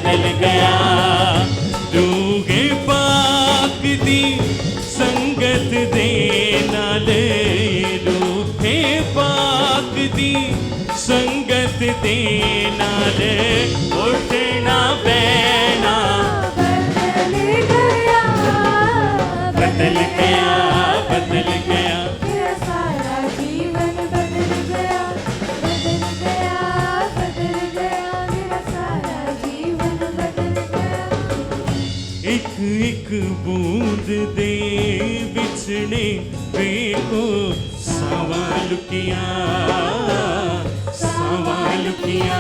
बदल गया। रूहे पाक दी संगत दे नाल, रूहे पाक दी संगत दे नाल उठना बैना बदल गया, बदल गया, बदल गया। मेरा सारा जीवन बदल गया, बदल गया, बदल गया, मेरा सारा जीवन बदल गया। एक एक बूंद दे बिछड़े देखो सवाल किया, सवाल किया।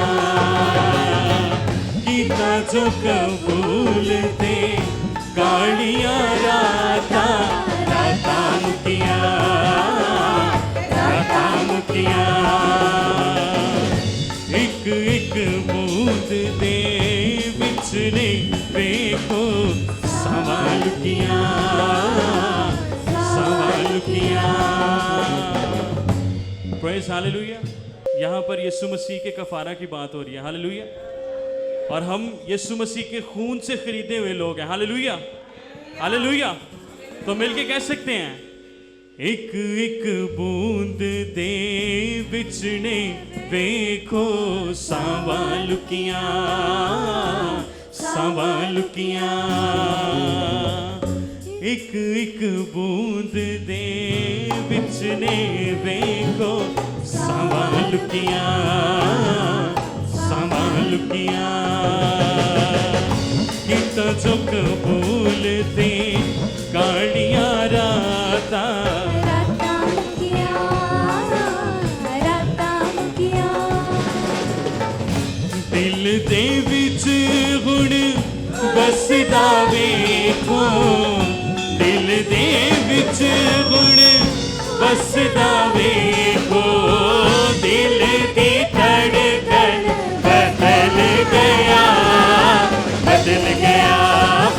कीता जो कबूल थे कालिया राता, राता मुकिया, राता मुकिया। एक एक बूंद दे बिछड़े देखो सवाल किया, सवाल किया। Praise hallelujah. यहाँ पर यीशु मसीह के कफारा की बात हो रही है, हालेलुया। और हम यीशु मसीह के खून से खरीदे हुए लोग हैं, हालेलुया, हालेलुया। तो मिलके कह सकते हैं, एक एक बूंद दे बिछड़े देखो सवाल किया, सवाल किया। एक एक बूंद दे बिछड़े देखो सवाल किया, सवाल किया। कितना जो कबूल थे कालिया राता, राता मुकिया, राता मुकिया। दिल दे विच हुण बसदा वेखो, दिल दे विच हुण बसदा वेखो। दिल दी धड़कन बदल गया, बदल गया,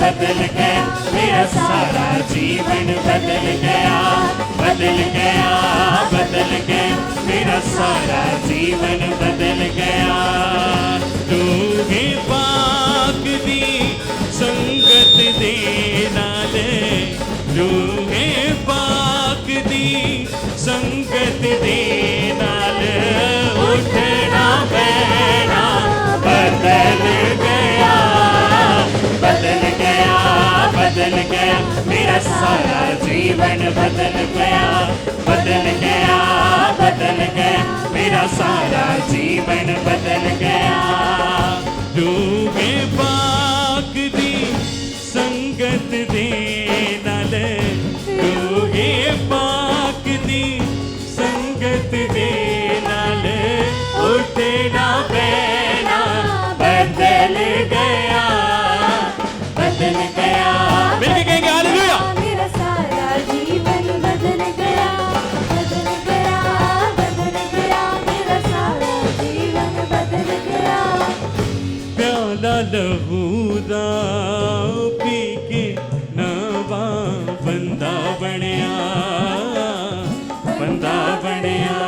बदल गया। मेरा सारा जीवन बदल गया, बदल गया, बदल गया। मेरा सारा जीवन बदल गया। रूहे पाक दी संगत दे नाल, रूहे पाक दी संगत दे नाल उठना बैना बदल गया, बदल गया, बदल गया। मेरा सारा जीवन बदल गया, बदल गया, बदल गया। मेरा सारा जीवन बदल गया। रूहे पाक दी संगत दे नाल, रूहे पाक दी संगत दे नाल उठना बैना बदल गया, बदल गया। मिलके कहेंगे हालेलुया। मेरा सारा जीवन बदल गया, बदल गया, बदल गया, मेरा सारा जीवन बदल गया। प्याला लहू दा पी के नवा बंदा बनिया, बंदा बनिया।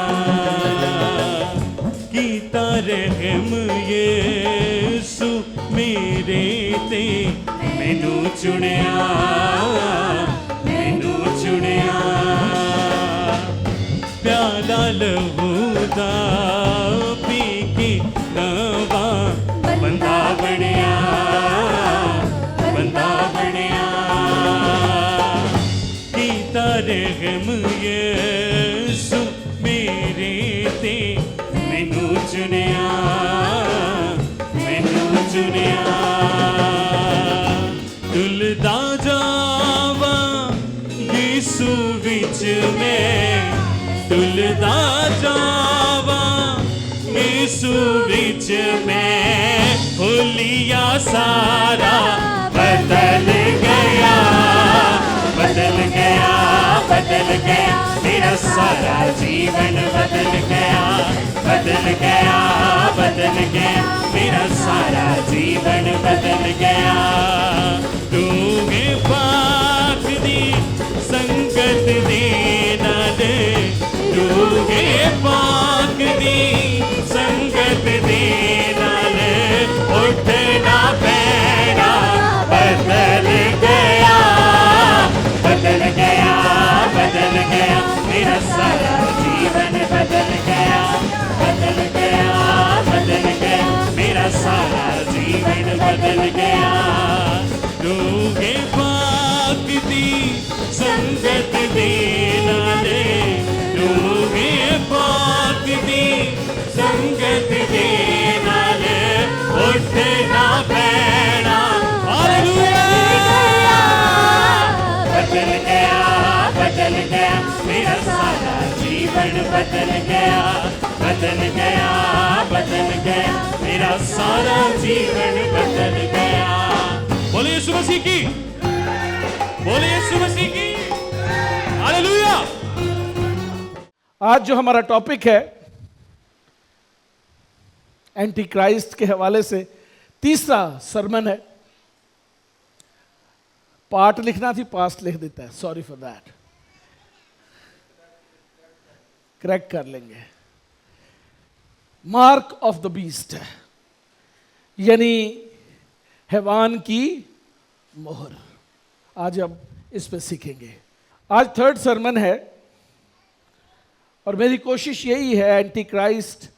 कीता रहम यीशु मेरे ते, मैनू चुनिया, मैनू चुनिया। प्याला लहू दा पी के नवा बंदा बनिया, बंदा बनिया। कीता रहम यीशु मेरे ते, मैनू चुनिया, मैनू चुनिया। डुलदा जावा यीशु विच मैं, डुलदा जावा यीशु विच मैं। हुलिया सारा बदल गया, बदल गया, बदल गया। मेरा सारा जीवन बदल गया, बदल गया, बदल गया। मेरा सारा जीवन बदल गया। रूहे पाक दी संगत दे नाल, रूहे पाक दी संगत दे नाल उठना सारा जीवन बदल गया। रूहे पाक दी संगत दे नाले, रूहे पाक दी संगत दे नाले, उठना पैना हालेलुया। बदल गया, बदल गया, मेरा सारा जीवन बदल गया, बदल गया, बदल गया, मेरा सारा जीवन बदल गया। बोले यीशु मसीह की, बोले यीशु मसीह की हालेलुया। आज जो हमारा टॉपिक है एंटी क्राइस्ट के हवाले से तीसरा सरमन है। पार्ट लिखना थी, पास्ट लिख देता है, सॉरी फॉर दैट, करेक्ट कर लेंगे। मार्क ऑफ द बीस्ट, यानी हैवान की मोहर। आज हम इस पे सीखेंगे। आज थर्ड सरमन है और मेरी कोशिश यही है एंटी क्राइस्ट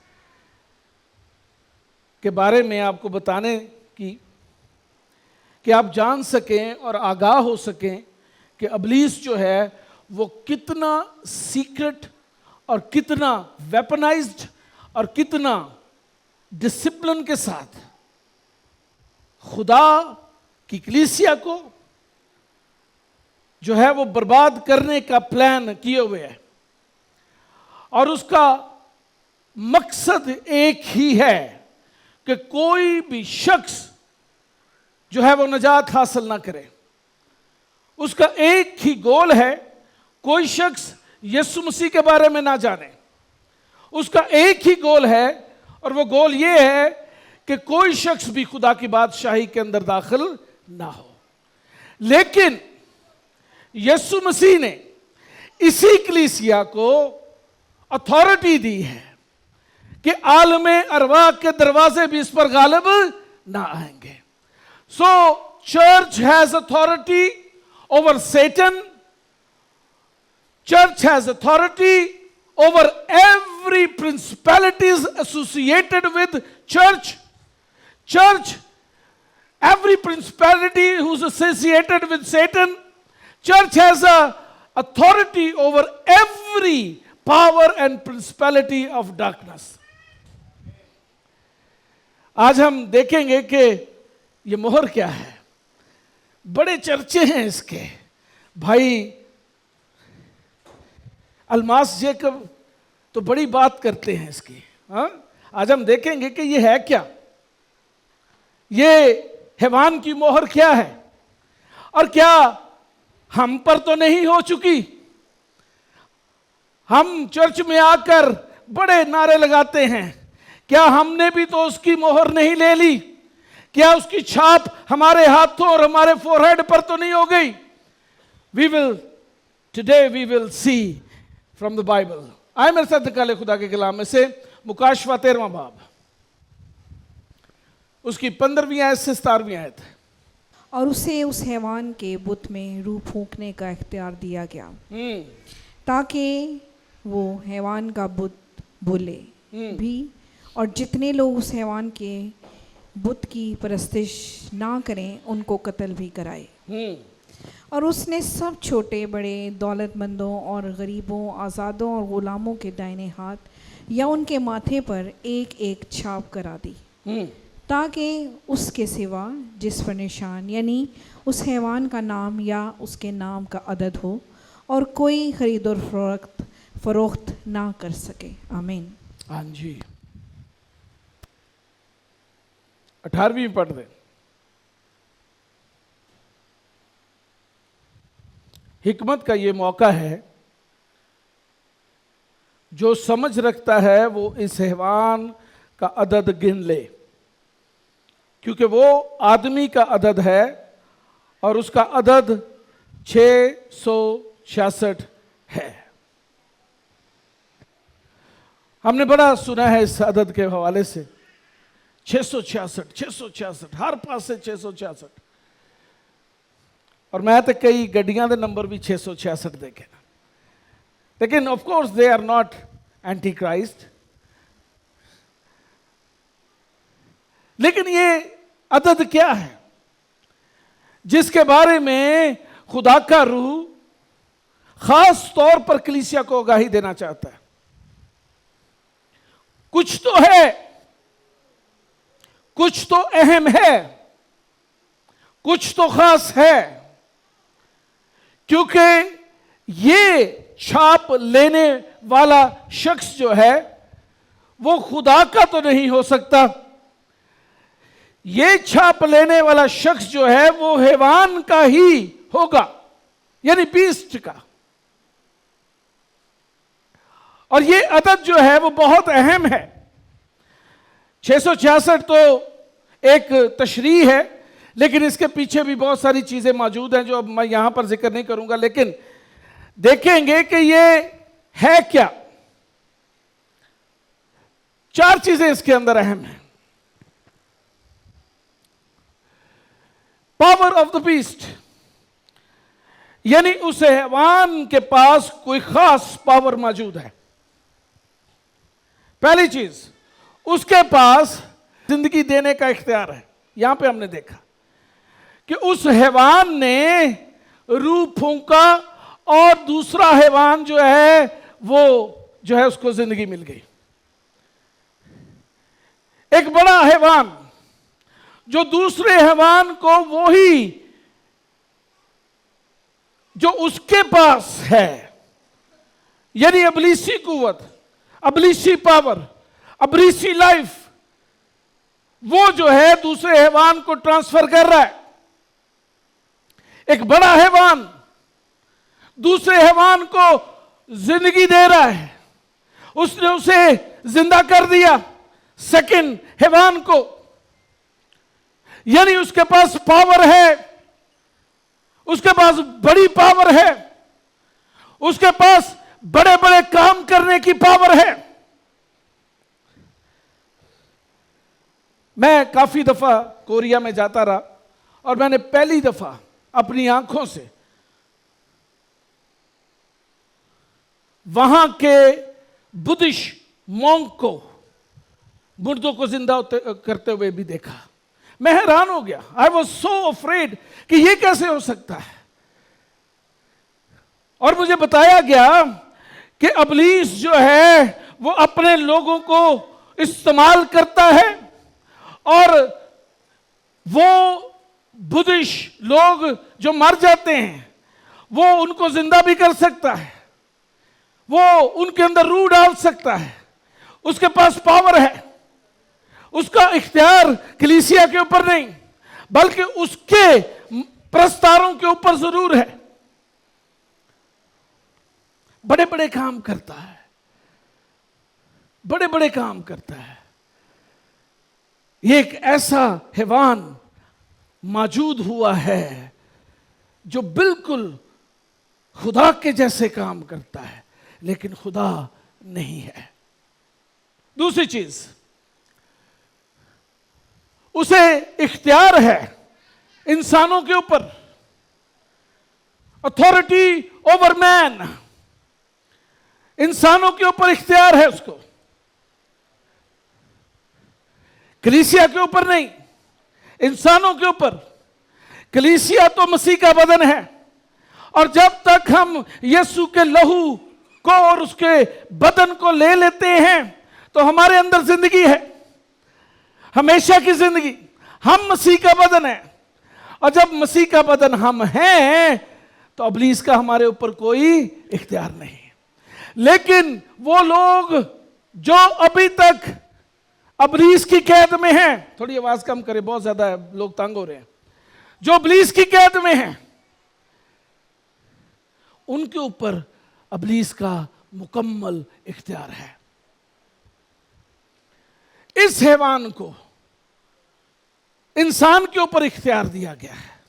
के बारे में आपको बताने की कि आप जान सकें और आगाह हो सकें कि इब्लीस जो है वो कितना सीक्रेट और कितना वेपनाइज्ड और कितना डिसिप्लिन के साथ खुदा की कलीसिया को जो है वो बर्बाद करने का प्लान किए हुए है। और उसका मकसद एक ही है कि कोई भी शख्स जो है वो नजात हासिल ना करे। उसका एक ही गोल है, कोई शख्स यीशु मसीह के बारे में ना जाने। उसका एक ही गोल है और वो गोल ये है कि कोई शख्स भी खुदा की बादशाही के अंदर दाखिल ना हो। लेकिन यीशु मसीह ने इसी कलीसिया को अथॉरिटी दी है कि आलमे अरवा के दरवाजे भी इस पर गालिब ना आएंगे। So church has authority over Satan. Church has authority over every principalities associated with church. Church, every principality who's associated with Satan. Church has a authority over every power and principality of darkness. आज हम देखेंगे कि ये मोहर क्या है। बड़े चर्चे हैं इसके। भाई अलमास जेकब तो बड़ी बात करते हैं इसकी। हाँ, आज हम देखेंगे कि ये है क्या, ये हैवान की मोहर क्या है और क्या हम पर तो नहीं हो चुकी। हम चर्च में आकर बड़े नारे लगाते हैं, क्या हमने भी तो उसकी मोहर नहीं ले ली? क्या उसकी छाप हमारे हाथों और हमारे फोरहेड पर तो नहीं हो गई? Today we will see from the Bible. आए मेरे साथ निकाले खुदा के कलाम में से मुकाशवा 13वां बाब, उसकी 15वीं आयत से 17वीं आयत। और उसे उस हैवान के बुत में रूह फूंकने का इख्तियार दिया गया ताकि वो हैवान का बुत बोले भी, और जितने लोग उस हैवान के बुत की परस्तिश ना करें उनको कत्ल भी कराए। और उसने सब छोटे बड़े, दौलतमंदों और गरीबों, आज़ादों और ग़ुलामों के दाहिने हाथ या उनके माथे पर एक एक छाप करा दी, ताकि उसके सिवा जिस पर निशान यानी उस हैवान का नाम या उसके नाम का अदद हो और कोई खरीद और फरोख्त ना कर सके। आमीन। हाँ जी, 18वीं पढ़ दें। हिकमत का ये मौका है, जो समझ रखता है वो इस हैवान का अदद गिन ले, क्योंकि वो आदमी का अदद है और उसका अदद 666 है। हमने बड़ा सुना है इस अदद के हवाले से, 666 हर पास से 666। और मैं तो कई गड्डियां दे नंबर भी 666 देखे ना। लेकिन of course they are not antichrist. लेकिन ये अदद क्या है जिसके बारे में खुदा का रूह खास तौर पर कलीसिया को आगाही देना चाहता है? कुछ तो है, कुछ तो अहम है, कुछ तो खास है, क्योंकि ये छाप लेने वाला शख्स जो है वो खुदा का तो नहीं हो सकता। ये छाप लेने वाला शख्स जो है वो हैवान का ही होगा, यानी बीस्ट का। और ये अदद जो है वो बहुत अहम है। 666 तो एक तशरीह है, लेकिन इसके पीछे भी बहुत सारी चीजें मौजूद हैं जो अब मैं यहां पर जिक्र नहीं करूंगा, लेकिन देखेंगे कि ये है क्या। 4 चीजें इसके अंदर अहम हैं। पावर ऑफ द बीस्ट, यानी उस हैवान के पास कोई खास पावर मौजूद है। पहली चीज, उसके पास जिंदगी देने का इख्तियार है। यहां पे हमने देखा कि उस हैवान ने रूह फूंका और दूसरा हैवान जो है वो जो है उसको जिंदगी मिल गई। एक बड़ा हैवान जो दूसरे हैवान को वही जो उसके पास है, यानी अबलीसी कुव्वत, अबलीसी पावर, अबलीसी लाइफ, वो जो है दूसरे हैवान को ट्रांसफर कर रहा है। एक बड़ा हैवान दूसरे हैवान को जिंदगी दे रहा है, उसने उसे जिंदा कर दिया सेकंड हैवान को, यानी उसके पास पावर है, उसके पास बड़ी पावर है, उसके पास बड़े बड़े काम करने की पावर है। मैं काफी दफा कोरिया में जाता रहा और मैंने पहली दफा अपनी आंखों से वहां के बुद्धिस्ट मॉन्क को, मुर्दों को जिंदा करते हुए भी देखा। मैं हैरान हो गया। आई वॉज सो अफ्रेड कि ये कैसे हो सकता है। और मुझे बताया गया कि अबलीस जो है वो अपने लोगों को इस्तेमाल करता है और वो बुद्धिस्ट लोग जो मर जाते हैं वो उनको जिंदा भी कर सकता है, वो उनके अंदर रूह डाल सकता है, उसके पास पावर है। उसका इख्तियार कलीसिया के ऊपर नहीं बल्कि उसके प्रस्तारों के ऊपर जरूर है। बड़े बड़े काम करता है, बड़े बड़े काम करता है। ये एक ऐसा हैवान मौजूद हुआ है जो बिल्कुल खुदा के जैसे काम करता है, लेकिन खुदा नहीं है। दूसरी चीज, उसे इख्तियार है इंसानों के ऊपर, अथॉरिटी ओवर मैन, इंसानों के ऊपर इख्तियार है उसको, कलीसिया के ऊपर नहीं, इंसानों के ऊपर। कलीसिया तो मसीह का बदन है और जब तक हम यीशु के लहू को और उसके बदन को ले लेते हैं तो हमारे अंदर जिंदगी है, हमेशा की जिंदगी। हम मसीह का बदन है और जब मसीह का बदन हम हैं तो अबलीस का हमारे ऊपर कोई इख्तियार नहीं। लेकिन वो लोग जो अभी तक अबलीस की कैद में हैं, थोड़ी आवाज कम करें, बहुत ज्यादा लोग तंग हो रहे हैं, जो अबलीस की कैद में हैं उनके ऊपर अबलीस का मुकम्मल इख्तियार है। इस हैवान को इंसान के ऊपर इख्तियार दिया गया है।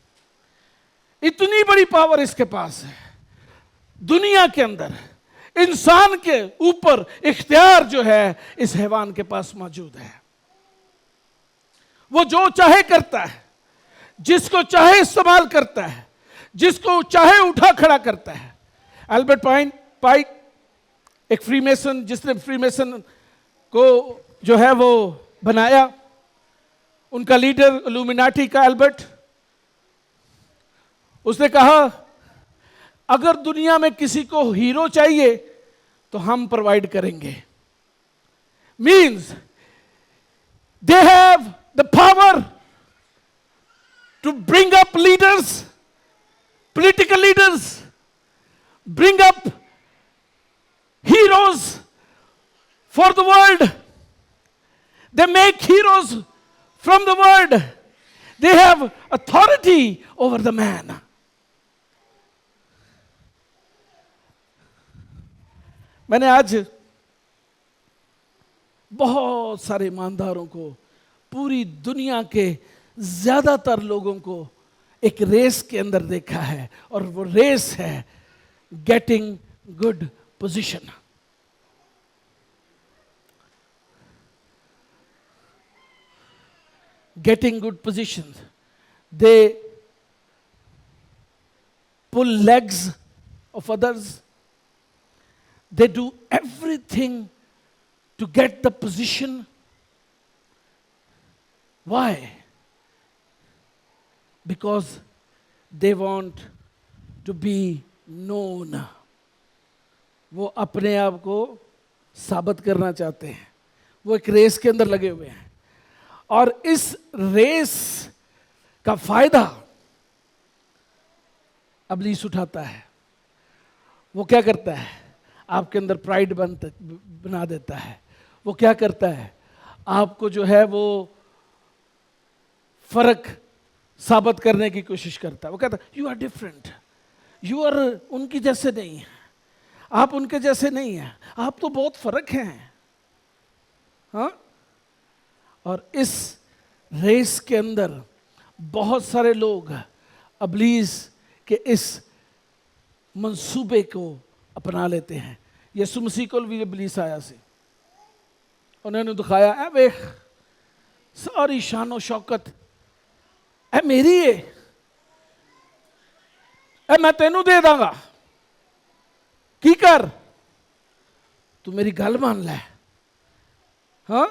इतनी बड़ी पावर इसके पास है। दुनिया के अंदर इंसान के ऊपर इख्तियार जो है इस हैवान के पास मौजूद है। वो जो चाहे करता है, जिसको चाहे इस्तेमाल करता है, जिसको चाहे उठा खड़ा करता है। एल्बर्ट पाइक एक फ्रीमेसन, जिसने फ्रीमेसन को जो है वो बनाया, उनका लीडर इल्यूमिनाटी का एल्बर्ट, उसने कहा अगर दुनिया में किसी को हीरो चाहिए तो हम प्रोवाइड करेंगे। Means they have the power to bring up leaders, political leaders, bring up heroes for the world. They make heroes from the world. They have authority over the man. मैंने आज बहुत सारे ईमानदारों को, पूरी दुनिया के ज्यादातर लोगों को एक रेस के अंदर देखा है, और वो रेस है getting good position. Getting good position, they pull legs of others, they do everything to get the position. Why? Because they want to be known. वो अपने आप को साबित करना चाहते हैं। वो एक रेस के अंदर लगे हुए हैं, और इस रेस का फायदा इब्लीस उठाता है। वो क्या करता है? आपके अंदर प्राइड बना देता है। वो क्या करता है? आपको जो है वो फर्क साबित करने की कोशिश करता है। वो कहता है you are different, you are उनकी जैसे नहीं है, आप उनके जैसे नहीं हैं, आप तो बहुत फर्क हैं। हाँ? और इस रेस के अंदर बहुत सारे लोग इब्लीस के इस मंसूबे को अपना लेते हैं। यीशु मसीह को भी इब्लीस आया सी, उन्होंने दिखाया है वेख सारी शान और शौकत ए मेरी है, ए मैं तेनू दे दांगा, की कर, तू मेरी गल मान ले। हाँ,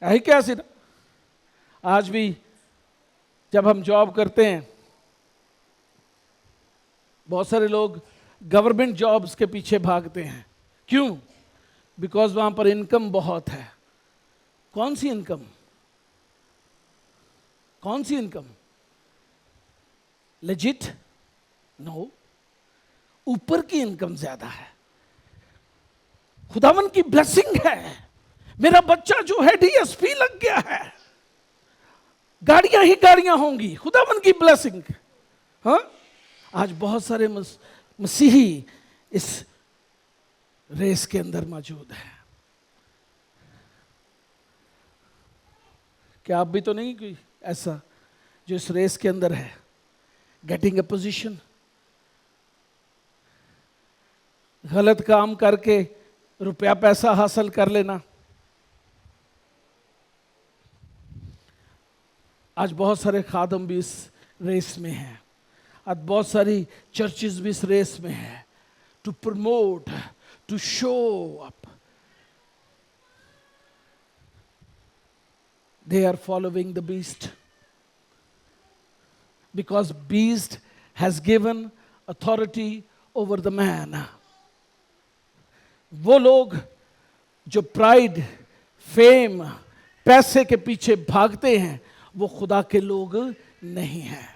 यही क्या सी ना? आज भी जब हम जॉब करते हैं, बहुत सारे लोग गवर्नमेंट जॉब्स के पीछे भागते हैं। क्यों? बिकॉज वहां पर इनकम बहुत है। कौन सी इनकम? कौन सी इनकम? लेजिट? नो, ऊपर की इनकम ज्यादा है। खुदावन की ब्लेसिंग है, मेरा बच्चा जो है डीएसपी लग गया है, गाड़ियां ही गाड़ियां होंगी, खुदावन की ब्लेसिंग। हाँ, आज बहुत सारे मसीही इस रेस के अंदर मौजूद है। क्या आप भी तो नहीं कोई ऐसा जो इस रेस के अंदर है? गेटिंग अ पोजीशन, गलत काम करके रुपया पैसा हासिल कर लेना। आज बहुत सारे खादम भी इस रेस में हैं, आज बहुत सारी चर्चेस भी इस रेस में है, to promote, to show up. They are following the beast, because beast has given authority over the man. वो लोग जो प्राइड, फेम, पैसे के पीछे भागते हैं, वो खुदा के लोग नहीं हैं,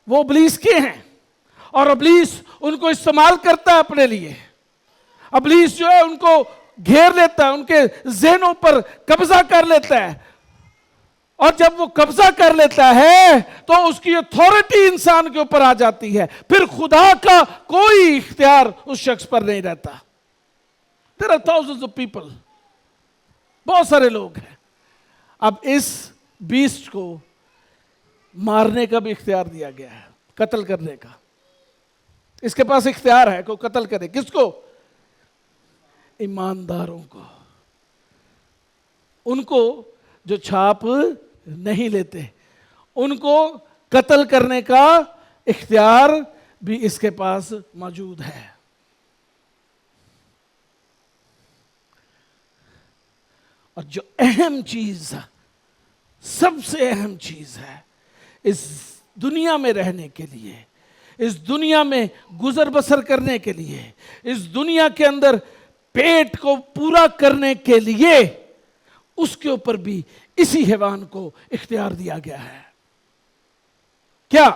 वो इब्लीस के हैं, और इब्लीस उनको इस्तेमाल करता है अपने लिए। इब्लीस जो है उनको घेर लेता है, उनके ज़हनों पर कब्जा कर लेता है, और जब वो कब्जा कर लेता है तो उसकी अथॉरिटी इंसान के ऊपर आ जाती है, फिर खुदा का कोई इख्तियार उस शख्स पर नहीं रहता। There are thousands of people, बहुत सारे लोग हैं। अब इस बीस्ट को मारने का भी इख्तियार दिया गया है, कत्ल करने का। इसके पास इख्तियार है को कत्ल करे। किसको? ईमानदारों को, उनको जो छाप नहीं लेते, उनको कत्ल करने का इख्तियार भी इसके पास मौजूद है। और जो अहम चीज सबसे अहम चीज है इस दुनिया में रहने के लिए, इस दुनिया में गुजर बसर करने के लिए, इस दुनिया के अंदर पेट को पूरा करने के लिए, उसके ऊपर भी इसी हैवान को इख्तियार दिया गया है। क्या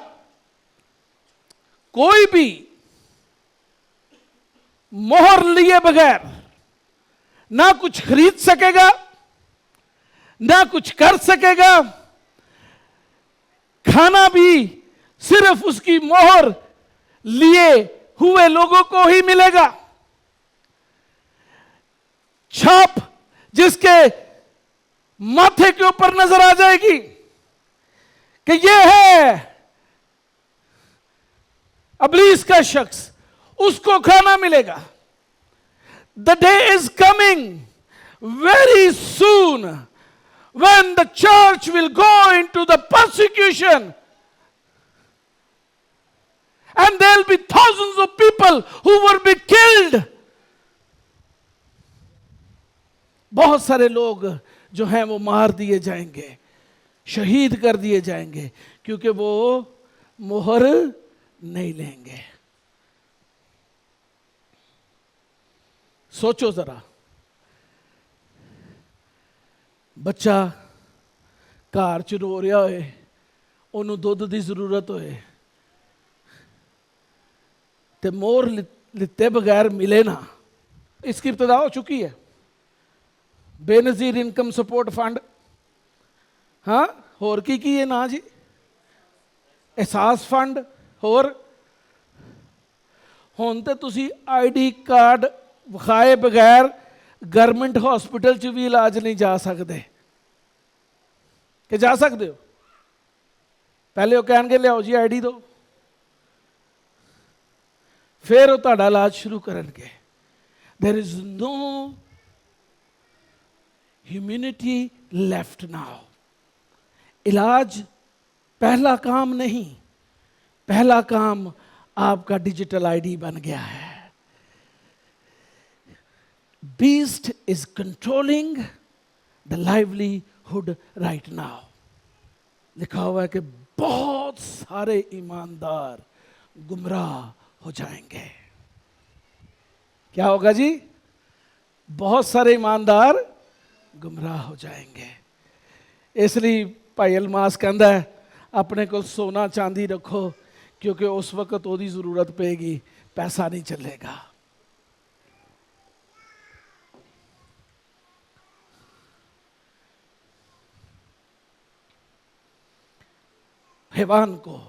कोई भी मोहर लिए बगैर ना कुछ खरीद सकेगा, ना कुछ कर सकेगा? खाना भी सिर्फ उसकी मोहर लिए हुए लोगों को ही मिलेगा। छाप जिसके माथे के ऊपर नजर आ जाएगी कि यह है अबलीस का शख्स, उसको खाना मिलेगा। The day is coming very soon when the church will go into the persecution and there will be thousands of people who will be killed. बहुत सारे लोग जो हैं वो मार दिए जाएंगे, शहीद कर दिए जाएंगे, क्योंकि वो मोहर नहीं लेंगे। सोचो जरा, बच्चा घर च रो रहा होए, ओनू दुध की जरूरत होए ते मोहर लिते बगैर मिले ना। इसकी इब्तदा हो चुकी है। बेनजीर इनकम सपोर्ट फंड, हाँ होर की है ना जी, एहसास फंड, होर हुण ते तुसी आईडी कार्ड विखाए बगैर गवर्नमेंट हॉस्पिटल च भी इलाज नहीं जा सकते। कि जा सकते हो? पहले वो कहणगे लियाओ जी आईडी दो, फिर वो तुहाडा इलाज शुरू करनगे। There is no humanity left now. इलाज पहला काम नहीं, पहला काम आपका डिजिटल आईडी बन गया है। Beast is controlling the livelihood right now. लिखा हुआ है कि बहुत सारे ईमानदार गुमराह हो जाएंगे। क्या होगा जी? बहुत सारे ईमानदार गुमराह हो जाएंगे। इसलिए भाई अलमास कहता है अपने को सोना चांदी रखो, क्योंकि उस वक्त ओदी जरूरत पेगी, पैसा नहीं चलेगा। हैवान को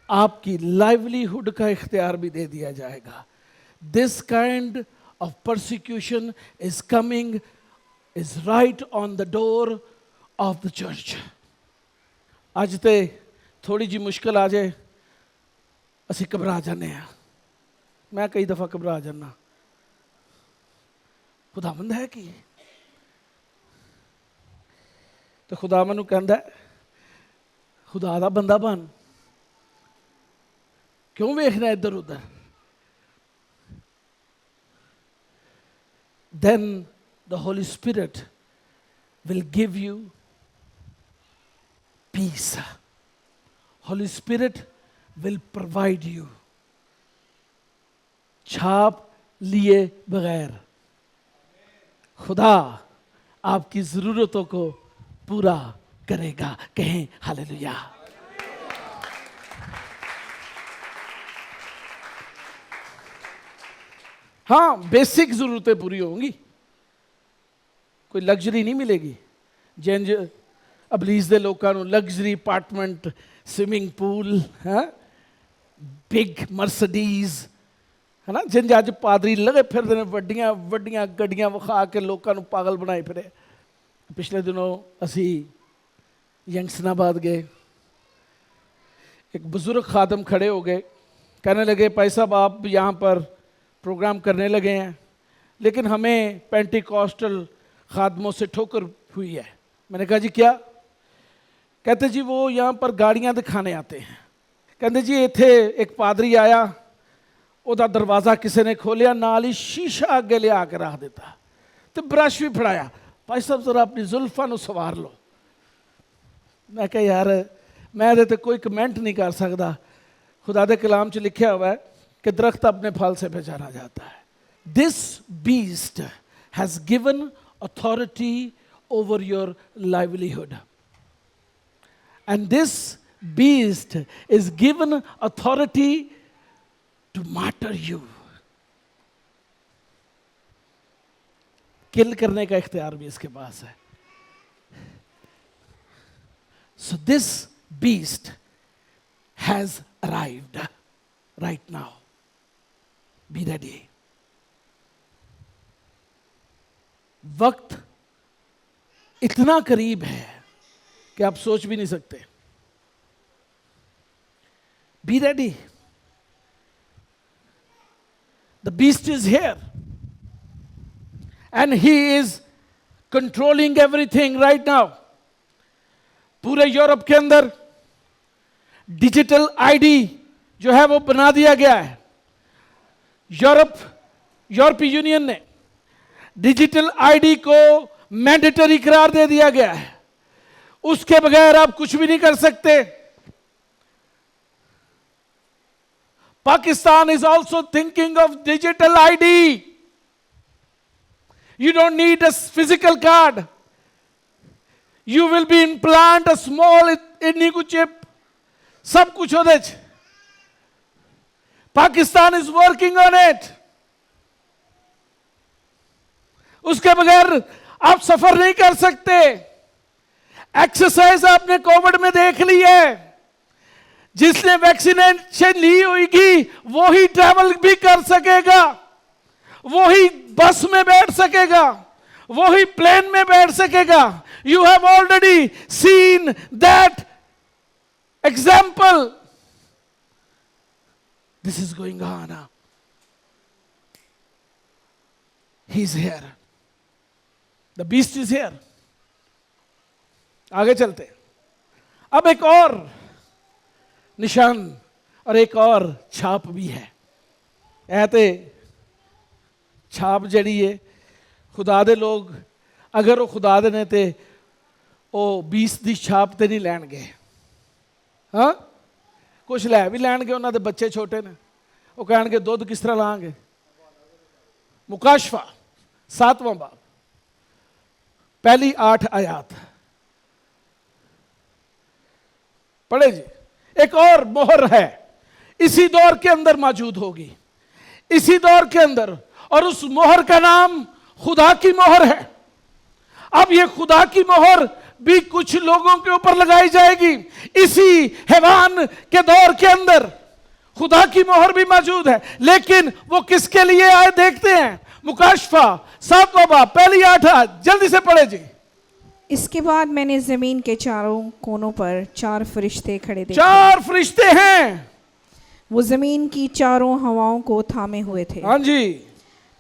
आपकी लाइवलीहुड का इख्तियार भी दे दिया जाएगा। This kind of persecution is coming, is right on the door of the church. अज तो थोड़ी जी मुश्किल आ जाए असी घबरा जाने हैं। मैं कई दफ़ा घबरा जाना, खुदावंद है कि तो खुदा मैनू कहता है खुदा दा बंदा बन, क्यों वेखना इधर उधर? Then the Holy Spirit will give you peace. Holy Spirit will provide you. छाप लिए बगैर खुदा आपकी जरूरतों को पूरा करेगा। कहें हालेलुया। हाँ, बेसिक जरूरतें पूरी होंगी, कोई लग्जरी नहीं मिलेगी। जिंज अबलीस दे लोगों को लग्जरी अपार्टमेंट, स्विमिंग पूल, हाँ बिग मर्सिडीज, है ना, जिंज अज पादरी लगे फिरते हैं वड्डियां वड्डियां गड्डियां विखा के लोगों को पागल बनाए फिरे। पिछले दिनों असी यंगसनाबाद गए, एक बुजुर्ग खादम खड़े हो गए, कहने लगे भाई साहब आप यहाँ पर प्रोग्राम करने लगे हैं, लेकिन हमें पेंटिकॉस्टल खादमों से ठोकर हुई है। मैंने कहा जी क्या? कहते जी वो यहाँ पर गाड़ियाँ दिखाने आते हैं। कहते जी इत्थे एक पादरी आया, ਉਹਦਾ दरवाज़ा किसी ने खोलिया, नाल ही शीशा अगे लिया के रख दिता, तो ब्रश भी फड़ाया, भाई साहब जरा अपनी जुल्फां नूं सवार लो। मैं कहा यार मैं ਇਹਦੇ ਤੇ कोई कमेंट नहीं कर सकता। खुदा दे कलाम च लिखा हुआ है कि दरख्त अपने फल से पहचाना जाता है। This beast has given authority over your livelihood and this beast is given authority to martyr you. Kill करने का इख्तियार भी इसके पास है। So this beast has arrived right now. Be ready. वक्त इतना करीब है कि आप सोच भी नहीं सकते। Be ready. The beast is here. And he is controlling everything right now. पूरे यूरोप के अंदर डिजिटल आईडी जो है वो बना दिया गया है। यूरोपीय यूनियन ने डिजिटल आईडी को मैंडेटरी करार दे दिया गया है। उसके बगैर आप कुछ भी नहीं कर सकते। Pakistan is also thinking of digital ID. You don't need a physical card. You will be implant a small इन्हीं chip. सब कुछ हो दे। Pakistan is working on it. उसके बगैर आप सफर नहीं कर सकते। एक्सरसाइज आपने कोविड में देख ली है। जिसने वैक्सीनेशन ली होगी वो ही ट्रैवल भी कर सकेगा, वो ही बस में बैठ सकेगा, वो ही प्लेन में बैठ सकेगा। You have already seen that example. This is going on. He is here, the beast is here. आगे चलते। अब एक और निशान और एक और छाप भी है। ऐते छाप जड़ी है खुदा दे लोग अगर वो खुदा दे ने ते वो 20 दी छाप ते नहीं लैणगे। हाँ कुछ लै भी लैणगे, उन्होंने दे बच्चे छोटे ने, वो कहणगे दुध किस तरह लांगे। मुकाशफा 7वां बाब पहली 8 आयात पढ़े जी। एक और मोहर है इसी दौर के अंदर मौजूद होगी, इसी दौर के अंदर, और उस मोहर का नाम खुदा की मोहर है। अब ये खुदा की मोहर भी कुछ लोगों के ऊपर लगाई जाएगी। इसी हैवान के दौर के अंदर खुदा की मोहर भी मौजूद है, लेकिन वो किसके लिए आए देखते हैं। मुकाशफा 7वां बाब पहली 8 आयत जल्दी से पढ़े जी। इसके बाद मैंने जमीन के चारों कोनों पर 4 फरिश्ते खड़े देखे। 4 फरिश्ते हैं। वो जमीन की चारों हवाओं को थामे हुए थे। हाँ जी।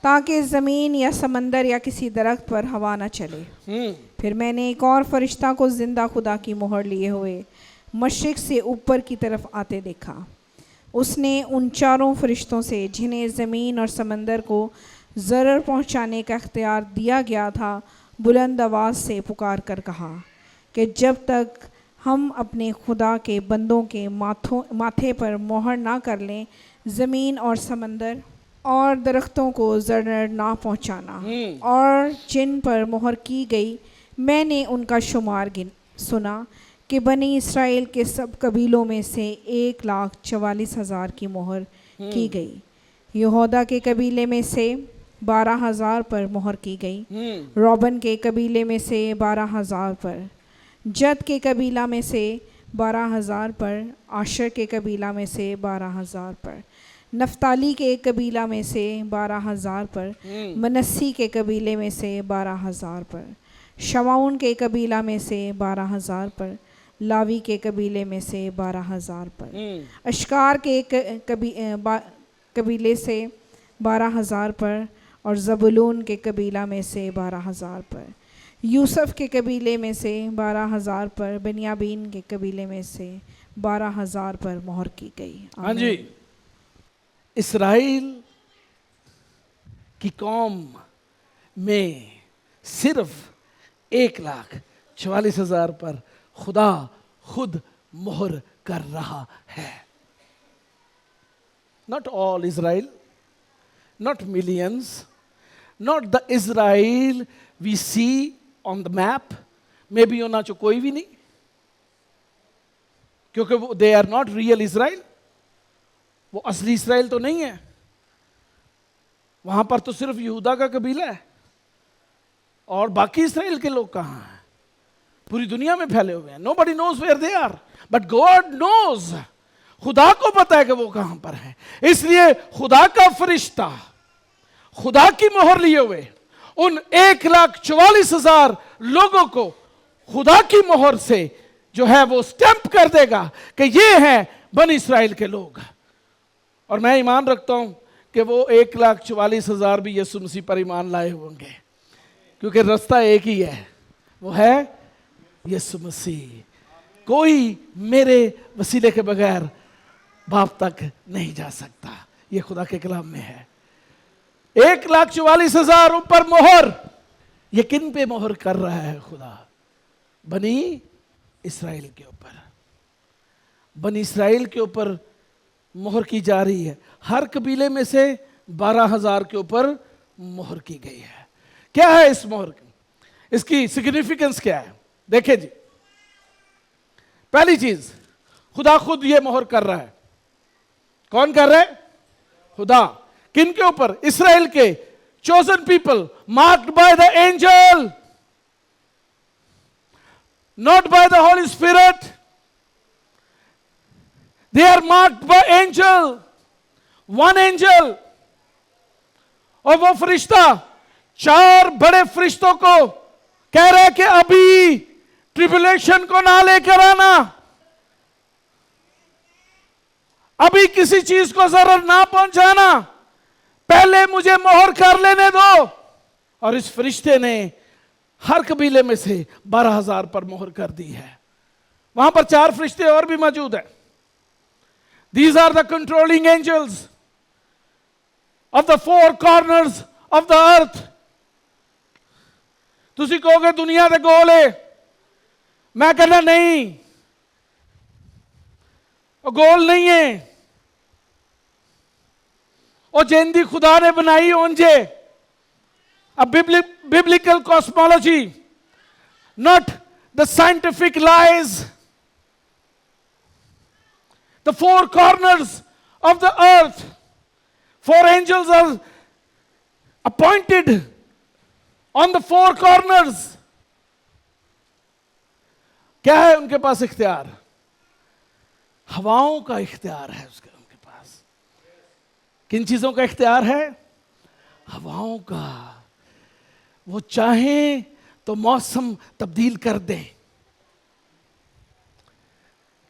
ताकि जमीन या समंदर या किसी दरख्त पर हवा न चले। फिर मैंने एक और फरिश्ता को जिंदा खुदा की मोहर लिए हुए मशरिक से ऊपर की तरफ आते देखा। उसने उन 4 फरिश्तों से जिन्हें ज़मीन और समंदर को ज़रर पहुंचाने का इख्तियार दिया गया था बुलंद आवाज़ से पुकार कर कहा कि जब तक हम अपने खुदा के बंदों के माथे पर मोहर ना कर लें, ज़मीन और समंदर और दरख्तों को ज़रर ना पहुंचाना। और जिन पर मोहर की गई मैंने उनका शुमार सुना कि बनी इसराइल के सब कबीलों में से 1,44,000 की मोहर की गई। यहूदा के कबीले में से 12,000 पर मोहर की गई, रोबन के कबीले में से 12,000 पर, जद के कबीला में से 12,000 पर, आशर के कबीला में से 12,000 पर, नफ्ताली के कबीला में से 12,000 पर, मनस्सी के कबीले में से 12,000 पर, शमाउन के कबीला में से 12,000 पर, लावी के कबीले में से 12,000 पर, अशकार के कबीले से 12,000 पर, और ज़बूलून के कबीला में से 12,000 पर, यूसुफ के कबीले में से 12,000 पर, बिन्यामीन के कबीले में से 12,000 पर मोहर की गई। हाँ जी। इस्राइल की कौम में सिर्फ 1,44,000 पर खुदा खुद मोहर कर रहा है। Not all Israel, not millions, not the Israel we see on the map, maybe ਉਹਨਾਂ ਚੋਂ ਕੋਈ ਵੀ ਨਹੀਂ, क्योंकि वो they are not real Israel, वो असली इसराइल तो नहीं है। वहां पर तो सिर्फ यहूदा का कबीला है और बाकी इसराइल के लोग कहाँ हैं? पूरी दुनिया में फैले हुए हैं। nobody knows where they are, but God knows, खुदा को पता है कि वो कहां पर है। इसलिए खुदा का फरिश्ता खुदा की मोहर लिए हुए उन 1,44,000 लोगों को खुदा की मोहर से जो है वो स्टैंप कर देगा कि ये हैं बनी इस्राएल के लोग। और मैं ईमान रखता हूं कि वो 1,44,000 भी यीशु मसीह पर ईमान लाए होंगे, क्योंकि रास्ता एक ही है, वो है यीशु मसीह। कोई मेरे वसीले के बगैर बाप तक नहीं जा सकता, ये खुदा के कलाम में है। 1,44,000 ऊपर मोहर, ये किन पे मोहर कर रहा है खुदा? बनी इस्राएल के ऊपर। बनी इस्राएल के ऊपर मोहर की जा रही है। हर कबीले में से 12,000 के ऊपर मोहर की गई है। क्या है इस मोहर की? इसकी सिग्निफिकेंस क्या है? देखिए जी, पहली चीज, खुदा खुद ये मोहर कर रहा है। कौन कर रहा है? खुदा। किन के ऊपर? इस्राएल के chosen people, marked by the angel, not by the Holy Spirit, they are marked by angel, one angel. और वो फरिश्ता 4 बड़े फरिश्तों को कह रहा है कि अभी ट्रिबुलेशन को ना लेकर आना, अभी किसी चीज को जरूर ना पहुंचाना, पहले मुझे मोहर कर लेने दो। और इस फरिश्ते ने हर कबीले में से 12,000 पर मोहर कर दी है। वहां पर 4 फरिश्ते और भी मौजूद हैं। These are the controlling angels of the 4 corners of the earth. तुसी कहोगे दुनिया दे गोल है, मैं कहना नहीं, वो गोल नहीं है। और जिंदी खुदा ने बनाई ओंजे, a biblical cosmology, not the scientific lies. The 4 corners of the earth, 4 angels are appointed on the 4 corners. क्या है उनके पास इख्तियार? हवाओं का इख्तियार है उनके पास। किन चीजों का इख्तियार है? हवाओं का। वो चाहें तो मौसम तब्दील कर दें।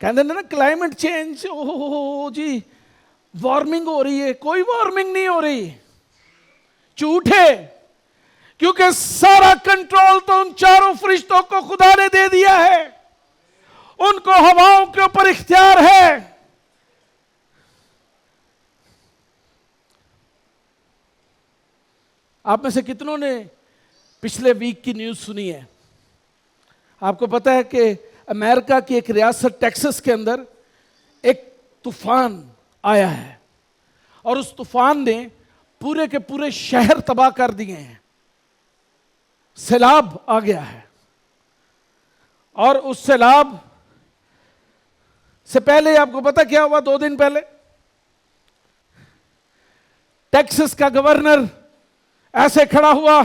कहते हैं ना क्लाइमेट चेंज, ओह जी वार्मिंग हो रही है। कोई वार्मिंग नहीं हो रही, झूठ है, क्योंकि सारा कंट्रोल तो उन 4 फरिश्तों को खुदा ने दे दिया है। उनको हवाओं के ऊपर इख्तियार है। आप में से कितनों ने पिछले वीक की न्यूज़ सुनी है? आपको पता है कि अमेरिका की एक रियासत टेक्सास के अंदर एक तूफान आया है और उस तूफान ने पूरे के पूरे शहर तबाह कर दिए हैं। सैलाब आ गया है और उस सैलाब से पहले आपको पता क्या हुआ? 2 दिन पहले टेक्सास का गवर्नर ऐसे खड़ा हुआ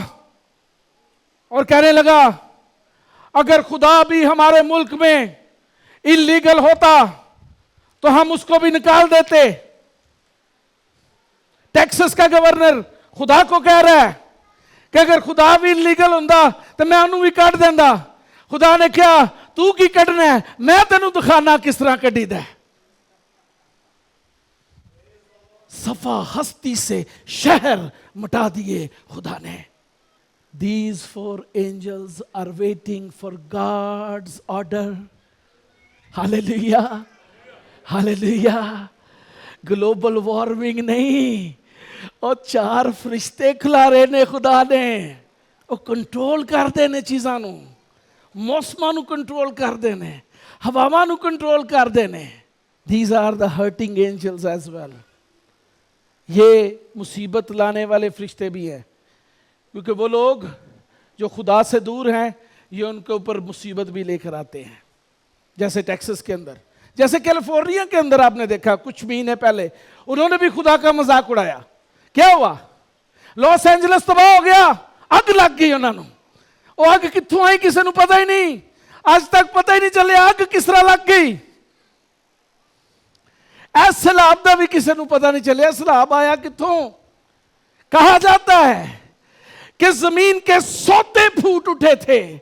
और कहने लगा, अगर खुदा भी हमारे मुल्क में इलीगल होता तो हम उसको भी निकाल देते। टेक्सास का गवर्नर खुदा को कह रहा है कि अगर खुदा भी इलीगल होता तो मैं उन्होंने भी काट देंदा। खुदा ने क्या, तू की कटना है, मैं तेनू दिखाना किस तरह कटी दे। सफा हस्ती से शहर मिटा दिए खुदा ने। These 4 angels are waiting for God's order. Hallelujah, hallelujah. Global warming नहीं, और 4 फरिश्ते खिलारे ने खुदा ने। वो कंट्रोल कर देने चीज़ां नूं, मौसमां नूं कंट्रोल कर देने, ਹਵਾਵਾਂ ਨੂੰ ਕੰਟਰੋਲ ਕਰਦੇ ਨੇ। These are the hurting angels as well. ये मुसीबत लाने वाले फरिश्ते भी हैं, क्योंकि वो लोग जो खुदा से दूर हैं ये उनके ऊपर मुसीबत भी लेकर आते हैं। जैसे टेक्सास के अंदर, जैसे कैलिफोर्निया के अंदर आपने देखा कुछ महीने पहले उन्होंने भी खुदा का मजाक उड़ाया। क्या हुआ? लॉस एंजलिस तबाह हो गया, अग लग गई उन्होंने। वो अग कित्थों आई किसी को पता ही नहीं, आज तक पता ही नहीं चले अग किस तरह लग गई। ऐस सैलाब का भी किसी को पता नहीं चलिया सैलाब आया कित्थों। कहा जाता है कि जमीन के सोते फूट उठे थे,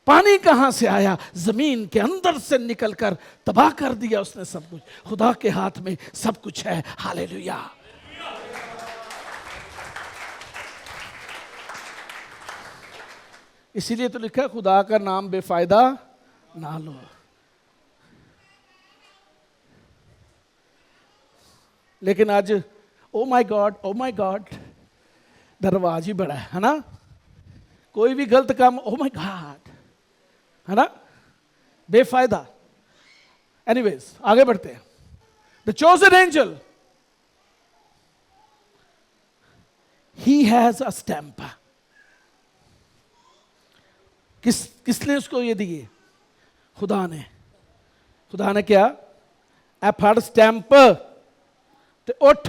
पानी कहां से आया? जमीन के अंदर से निकलकर तबाह कर दिया उसने सब कुछ। खुदा के हाथ में सब कुछ है। हालेलुया। इसीलिए तो लिखा है खुदा का नाम बेफायदा ना लो। लेकिन आज ओ माय गॉड दरवाज ही बड़ा है ना। कोई भी गलत काम ओ माय गॉड है ना, बेफायदा। एनीवेज आगे बढ़ते हैं। The chosen angel, he has a stamp. किसने उसको ये दिए? खुदा ने। खुदा ने क्या? ए फड़ स्टैंप ते उठ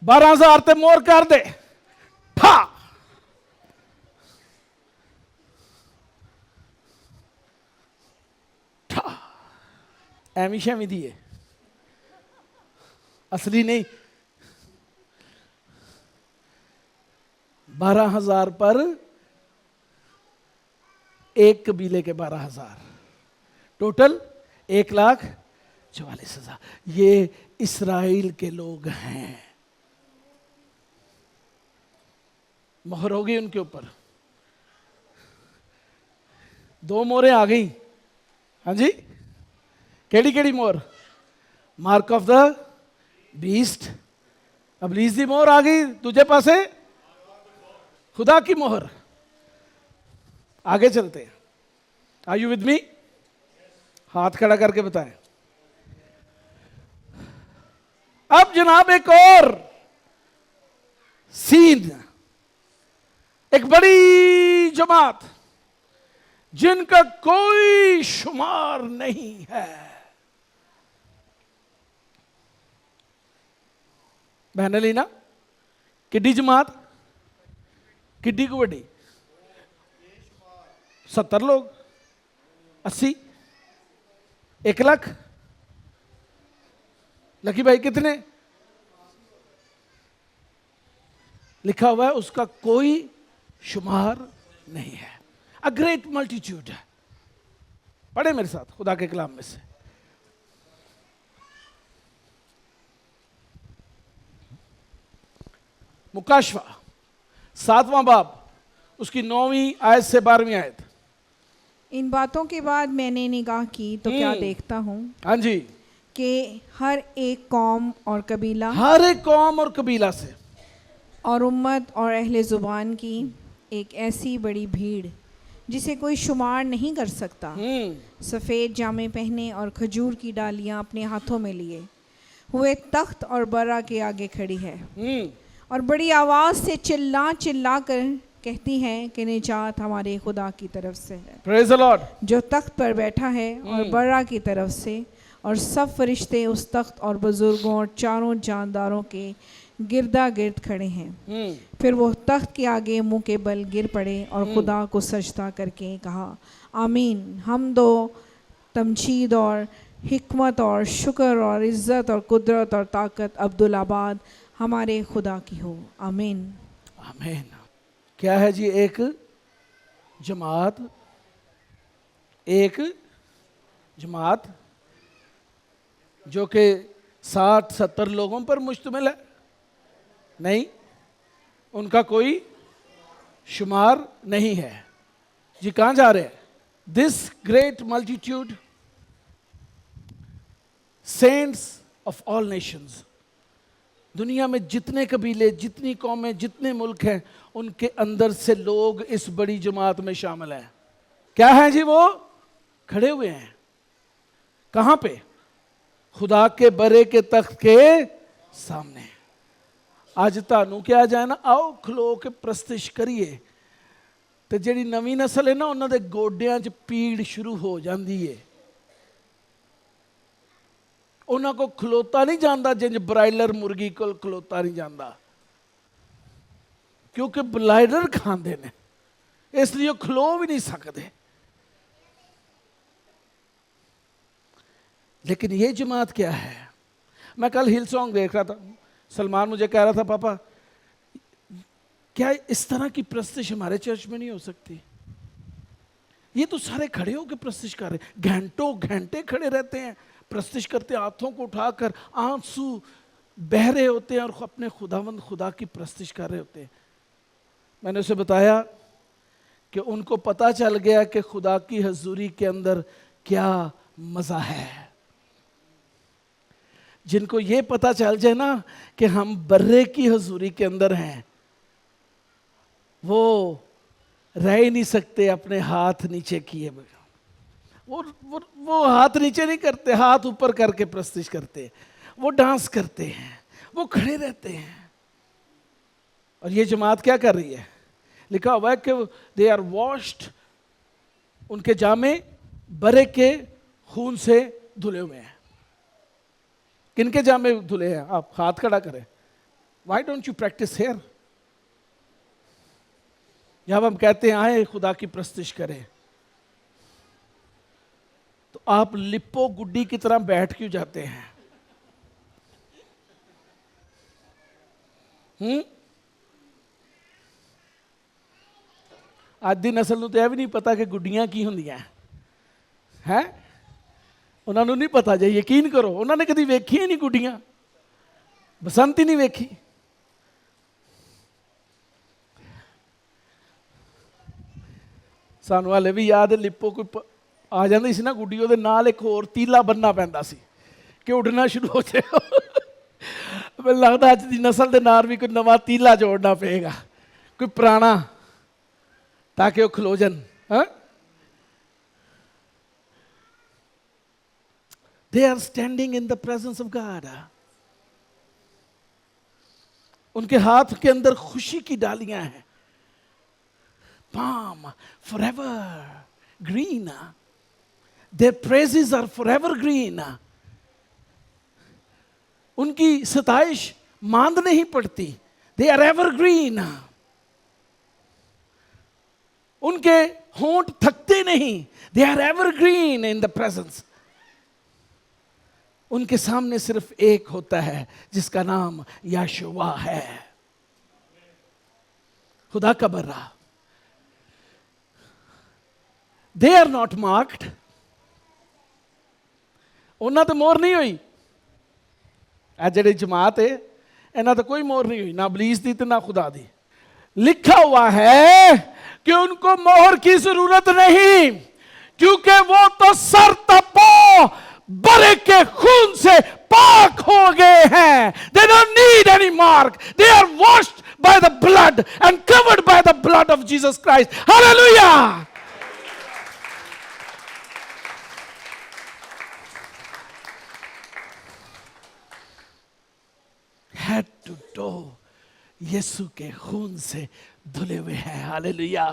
12,000 ते मोर कर दे। ठा ठा एमी शैमी दिए, असली नहीं। 12,000 पर एक कबीले के 12,000, टोटल 1,44,000। ये इस्राएल के लोग हैं। मोहर हो गई उनके ऊपर, 2 मोहरें आ गई। हाँ जी, केड़ी केड़ी मोहर? मार्क ऑफ द बीस्ट, अबलीस दी मोहर आ गई। दूजे पासे खुदा की मोहर। आगे चलते हैं। Are you with me? हाथ खड़ा करके बताएं। अब जनाब एक और सीन, एक बड़ी जमात जिनका कोई शुमार नहीं है। बहने ली ना, किड्डी जमात, किड्डी को बड़ी 70 लोग, 80, 1 लाख। लकी भाई कितने? लिखा हुआ है उसका कोई शुमार नहीं है। अ ग्रेट मल्टीट्यूड है। पढ़े मेरे साथ खुदा के कलाम में से। मुकाशवा 7वां बाब, उसकी 9वीं आयत से 12वीं आयत। इन बातों के बाद मैंने निगाह की तो क्या देखता हूँ हाँ जी, कि हर एक कौम और कबीला, हर एक कौम और कबीला से और उम्मत और अहले ज़ुबान की एक ऐसी बड़ी भीड़ जिसे कोई शुमार नहीं कर सकता, सफ़ेद जामे पहने और खजूर की डालियाँ अपने हाथों में लिए हुए तख्त और बरा के आगे खड़ी है, और बड़ी आवाज़ से चिल्ला चिल्ला कर कहती है कि निजात हमारे खुदा की तरफ से है, प्रेज़ द लॉर्ड, जो तख्त पर बैठा है, और बरा की तरफ से। और सब फरिश्ते उस तख्त और बुजुर्गों और चारों जानदारों के गिरदा गिर्द खड़े हैं। फिर वो तख्त के आगे मुंह के बल गिर पड़े और खुदा को सजदा करके कहा, आमीन, हमदो तमजीद और हिकमत और शुक्र और इज़्ज़त और कुदरत और ताकत अब्दुल-आबाद हमारे खुदा की हो, आमीन। आमीन। क्या है जी? एक जमात जो कि 60-70 लोगों पर मुश्तमिल है? नहीं, उनका कोई शुमार नहीं है जी। कहाँ जा रहे हैं? This great multitude, saints of all nations. दुनिया में जितने कबीले, जितनी कौमें, जितने मुल्क हैं, उनके अंदर से लोग इस बड़ी जमात में शामिल हैं। क्या है जी? वो खड़े हुए हैं। कहां पे? खुदा के बरे के तख्त के सामने। ਅੱਜ ਤੁਹਾਨੂੰ ਕਿਹਾ ਜਾਏ ਨਾ, ਆਓ ਖਲੋ ਕੇ ਪ੍ਰਸਤਿਸ਼ ਕਰੀਏ, ਤੇ ਜਿਹੜੀ ਨਵੀਂ ਨਸਲ ਹੈ ਨਾ, ਉਹਨਾਂ ਦੇ ਗੋਡਿਆਂ 'ਚ ਪੀੜ ਸ਼ੁਰੂ ਹੋ ਜਾਂਦੀ ਏ। ਉਹਨਾਂ ਕੋ ਖਲੋਤਾ ਨਹੀਂ ਜਾਂਦਾ, ਜਿੰਜ ਬਰਾਇਲਰ ਮੁਰਗੀ ਕੋਲ ਖਲੋਤਾ ਨਹੀਂ ਜਾਂਦਾ, ਕਿਉਂਕਿ ਬਲਾਈਡਰ ਖਾਂਦੇ ਨੇ, ਇਸ ਲਈ ਉਹ ਖਲੋ ਵੀ ਨਹੀਂ ਸਕਦੇ। लेकिन ये जमात क्या है? मैं कल हिल सॉन्ग देख रहा था, सलमान मुझे कह रहा था, पापा क्या इस तरह की प्रस्तिश हमारे चर्च में नहीं हो सकती? ये तो सारे खड़े होकर प्रस्तिश कर रहे हैं, घंटों घंटे खड़े रहते हैं, प्रस्तिश करते हैं, हाथों को उठाकर आंसू बह रहे होते हैं और अपने खुदावंद खुदा की प्रस्तिश कर रहे होते हैं। मैंने उसे बताया कि उनको पता चल गया कि खुदा की हजूरी के अंदर क्या मजा है। जिनको ये पता चल जाए ना कि हम बर्रे की हजूरी के अंदर हैं, वो रह ही नहीं सकते अपने हाथ नीचे किए बगैर। वो हाथ नीचे नहीं करते, हाथ ऊपर करके प्रस्तिश करते, वो डांस करते हैं, वो खड़े रहते हैं। और ये जमात क्या कर रही है? लिखा हुआ है कि दे आर वॉश्ड, उनके जामे बरे के खून से धुले हुए हैं। किनके जामे धुले हैं? आप हाथ खड़ा करें। Why don't you practise here? जब हम कहते हैं आए खुदा की प्रस्तिश करें, तो आप लिप्पो गुड्डी की तरह बैठ क्यों जाते हैं? ਅੱਜ ਦੀ ਨਸਲ ਨੂੰ ਤਾਂ ਇਹ ਵੀ ਨਹੀਂ ਪਤਾ ਕਿ ਗੁੱਡੀਆਂ ਕੀ ਹੁੰਦੀਆਂ ਹੈ। ਉਹਨਾਂ ਨੂੰ ਨਹੀਂ ਪਤਾ। ਜੇ ਯਕੀਨ ਕਰੋ, ਉਹਨਾਂ ਨੇ ਕਦੀ ਵੇਖੀ ਹੀ ਨਹੀਂ ਗੁੱਡੀਆਂ, ਬਸੰਤ ਹੀ ਨਹੀਂ ਵੇਖੀ। ਸਾਨੂੰ ਹਾਲੇ ਵੀ ਯਾਦ ਹੈ, ਲਿਪੋ ਕੋਈ ਆ ਜਾਂਦੀ ਸੀ ਨਾ ਗੁੱਡੀ, ਉਹਦੇ ਨਾਲ ਇੱਕ ਹੋਰ ਤੀਲਾ ਬੰਨਣਾ ਪੈਂਦਾ ਸੀ ਕਿ ਉੱਡਣਾ ਸ਼ੁਰੂ ਹੋ ਜਾਏ। ਮੈਨੂੰ ਲੱਗਦਾ ਅੱਜ ਦੀ ਨਸਲ ਦੇ ਨਾਲ ਵੀ ਕੋਈ ਨਵਾਂ ਤੀਲਾ ਜੋੜਨਾ ਪਏਗਾ, ਕੋਈ ਪੁਰਾਣਾ, ताकि वो खलो जान। They are standing in the presence of God. उनके हाथ के अंदर खुशी की डालियां हैं, palm forever green. Their praises are forever green. उनकी सताइश मांद नहीं पड़ती, they are evergreen. उनके होंठ थकते नहीं, they are evergreen in the presence. उनके सामने सिर्फ एक होता है जिसका नाम यशुआ है, खुदा का बर्रा। दे आर नॉट मार्क्ड, उन्हें तो मोहर नहीं हुई। आ जिहड़ी जमात है, इन्हां तो कोई मोहर नहीं हुई, ना इबलीस दी ते ना खुदा दी। लिखा हुआ है कि उनको मोहर की जरूरत नहीं, क्योंकि वो तो सर तपो बरे के खून से पाक हो गए हैं। They don't need any mark. They are washed by the blood and covered by the blood of Jesus Christ. Hallelujah. Head to toe यीशु के खून से धुले हुए हैं। हालेलुया।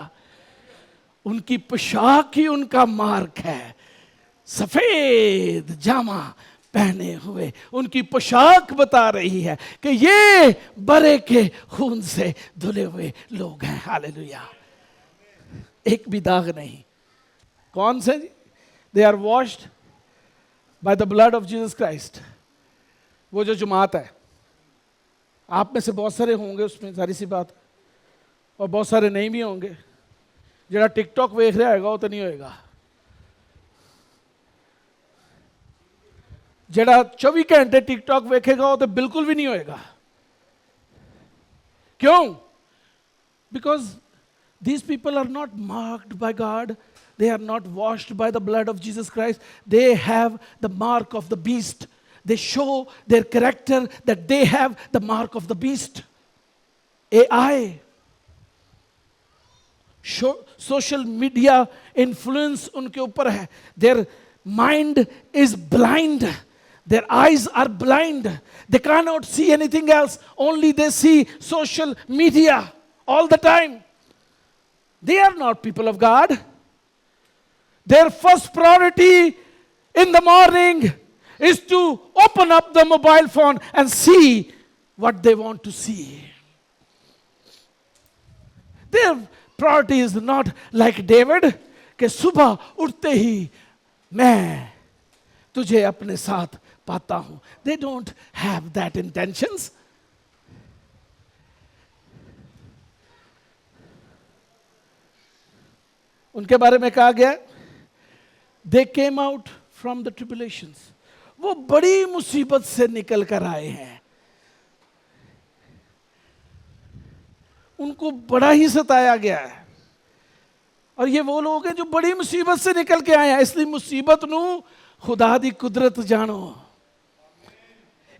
उनकी पोशाक ही उनका मार्ग है, सफेद जामा पहने हुए उनकी पोशाक बता रही है कि ये बरे के खून से धुले हुए लोग हैं। हालेलुया। एक भी दाग नहीं। कौन से? They are washed by the blood of Jesus Christ. वो जो जमात है, आप में से बहुत सारे होंगे उसमें, सारी सी बात, और बहुत सारे नहीं भी होंगे। जरा टिकटॉक वेख रहा होगा वो तो नहीं होएगा, जरा 24 घंटे टिकटॉक वेखेगा वो तो बिल्कुल भी नहीं होएगा। क्यों? Because these people are not marked by God, they are not washed by the blood of Jesus Christ, they have the mark of the beast. They show their character that they have the mark of the beast. AI. Social media influence उनके ऊपर है. Their mind is blind, their eyes are blind, they can not see anything else, only they see social media all the time. They are not people of God. Their first priority in the morning is to open up the mobile phone and see what they want to see. Their priority is not like David, कि सुबह उठते ही मैं तुझे अपने साथ पाता हूं. They don't have that intentions. उनके बारे में कहा गया, they came out from the tribulations, वो बड़ी मुसीबत से निकल कर आए हैं. उनको बड़ा ही सताया गया है. और ये वो लोग हैं जो बड़ी मुसीबत से निकल के आए हैं. इसलिए मुसीबत नू खुदा दी कुदरत जानो.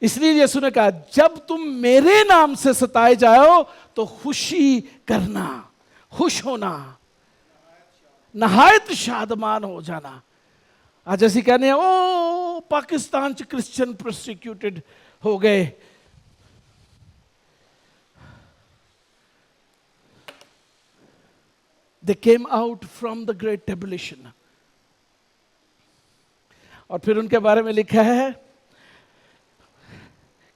इसलिए यीशु ने कहा, जब तुम मेरे नाम से सताए जाओ तो खुशी करना, खुश होना, नहायत शादमान हो जाना. आज ऐसी कहने ओ पाकिस्तान च क्रिश्चियन प्रोसिक्यूटेड हो गए. They came out from the great tribulation. और फिर उनके बारे में लिखा है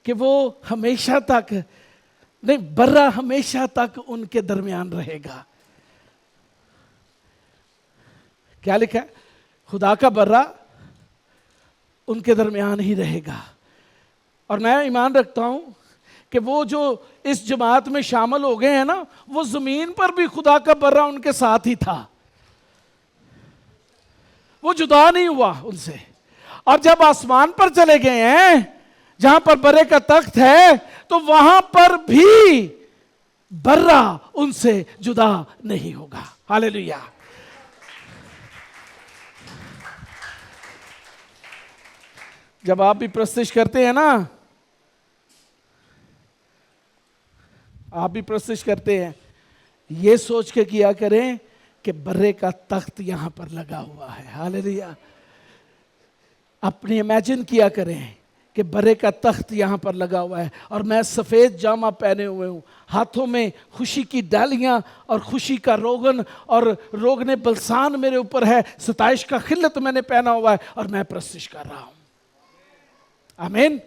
कि वो हमेशा तक नहीं, बर्रा हमेशा तक उनके दरमियान रहेगा. क्या लिखा है? खुदा का बर्रा उनके दरमियान ही रहेगा. और मैं ईमान रखता हूं कि वो जो इस जमात में शामिल हो गए हैं ना, वो जमीन पर भी खुदा का बर्रा उनके साथ ही था. वो जुदा नहीं हुआ उनसे. और जब आसमान पर चले गए हैं जहां पर बर्रे का तख्त है, तो वहां पर भी बर्रा उनसे जुदा नहीं होगा. हालेलुया. जब आप भी प्रस्तिश करते हैं ना, आप भी प्रस्तिश करते हैं, ये सोच के किया करें कि बर्रे का तख्त यहां पर लगा हुआ है. हालेलुया. अपनी इमेजिन किया करें कि बर्रे का तख्त यहां पर लगा हुआ है और मैं सफेद जामा पहने हुए हूं, हाथों में खुशी की डालियां और खुशी का रोगन और रोगने बलसान मेरे ऊपर है, सताइश का खिल्लत मैंने पहना हुआ है और मैं प्रस्तिश कर रहा हूं. आमीन.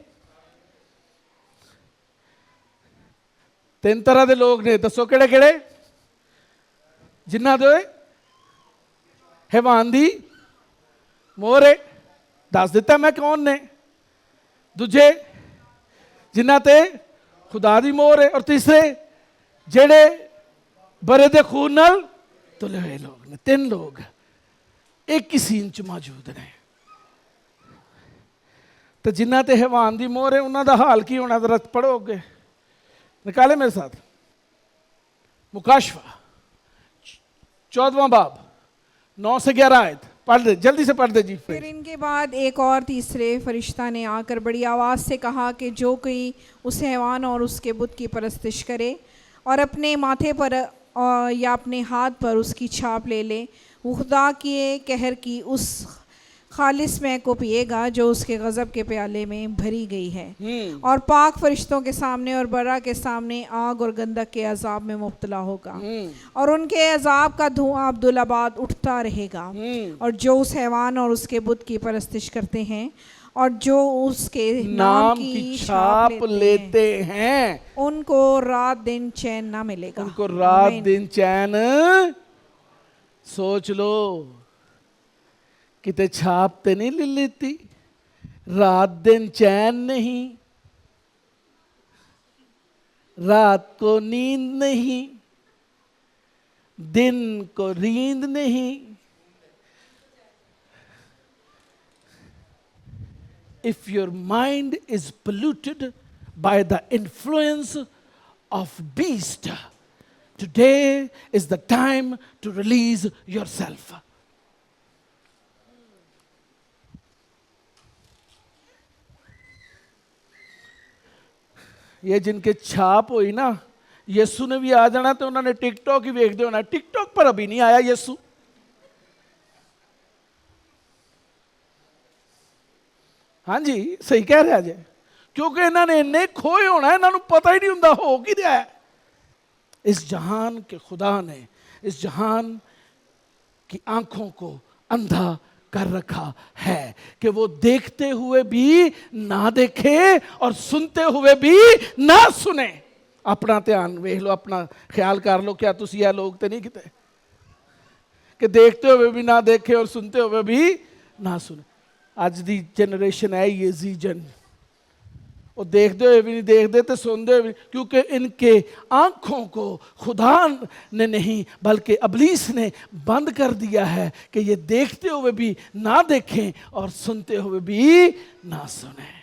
3 तरह के लोग ने, दसो केड़े केड़े? जिन्ना दे हैवान दी मोहर है, दस दिता मैं कौन ने. दूजे जिन्ना ते खुदा दी मोहर है. और तीसरे जेड़े बरे दे खून नाल तुले हुए लोग ने. 3 लोग एक ही सीन च मौजूद ने. तो जिन्ना ते हैवान दी मोहर है, उन्हों का हाल की होना? जरा पढ़ोगे, निकाले मेरे साथ. मुकाशवा 14वां बाब 9 से 11 आयत पढ़ दे, जल्दी से पढ़ दे जी. फिर इनके बाद एक और तीसरे फरिश्ता ने आकर बड़ी आवाज़ से कहा कि जो कोई उस हैवान और उसके बुत की परस्तिश करे और अपने माथे पर या अपने हाथ पर उसकी छाप ले ले, वो खुदा के कहर की उस खालिस में को पिएगा जो उसके गज़ब के प्याले में भरी गई है. और पाक फरिश्तों के सामने और बर्रा के सामने आग और गंधक के अजाब में मुब्तला होगा. और उनके अजाब का धुआं अब्दुल्लाबाद उठता रहेगा. और जो उस हैवान और उसके बुत की परस्तिश करते हैं और जो उसके नाम की छाप लेते हैं, उनको रात दिन चैन ना मिलेगा. उनको रात दिन चैन. सोच लो, किते छाप ते नहीं ले लेती, रात दिन चैन नहीं, रात को नींद नहीं, दिन को रींद नहीं. If your mind is polluted by the influence of beast, today is the time to release yourself. ये जिनके छाप हुई ना, यीशु ने भी आ जाना तो उन्होंने टिकटॉक ही वेखते होना. टिकटॉक पर अभी नहीं आया यीशु। हाँ जी सही कह रहा जी, क्योंकि इन्होंने इन्ने खोए होना, इन्होंने पता ही नहीं होंगे हो कि रहा है। इस जहान के खुदा ने इस जहान की आंखों को अंधा कर रखा है कि वो देखते हुए भी ना देखे और सुनते हुए भी ना सुने। अपना ध्यान वेख लो, अपना ख्याल कर लो, क्या तुसी ये लोग तो नहीं किते कि देखते हुए भी ना देखे और सुनते हुए भी ना सुने। अज दी जनरेशन है ये जीजन, वो देखते हुए भी नहीं देखते तो सुनते हुए भी, क्योंकि इनके आंखों को खुदा ने नहीं बल्कि अबलीस ने बंद कर दिया है कि ये देखते हुए भी ना देखें और सुनते हुए भी ना सुने।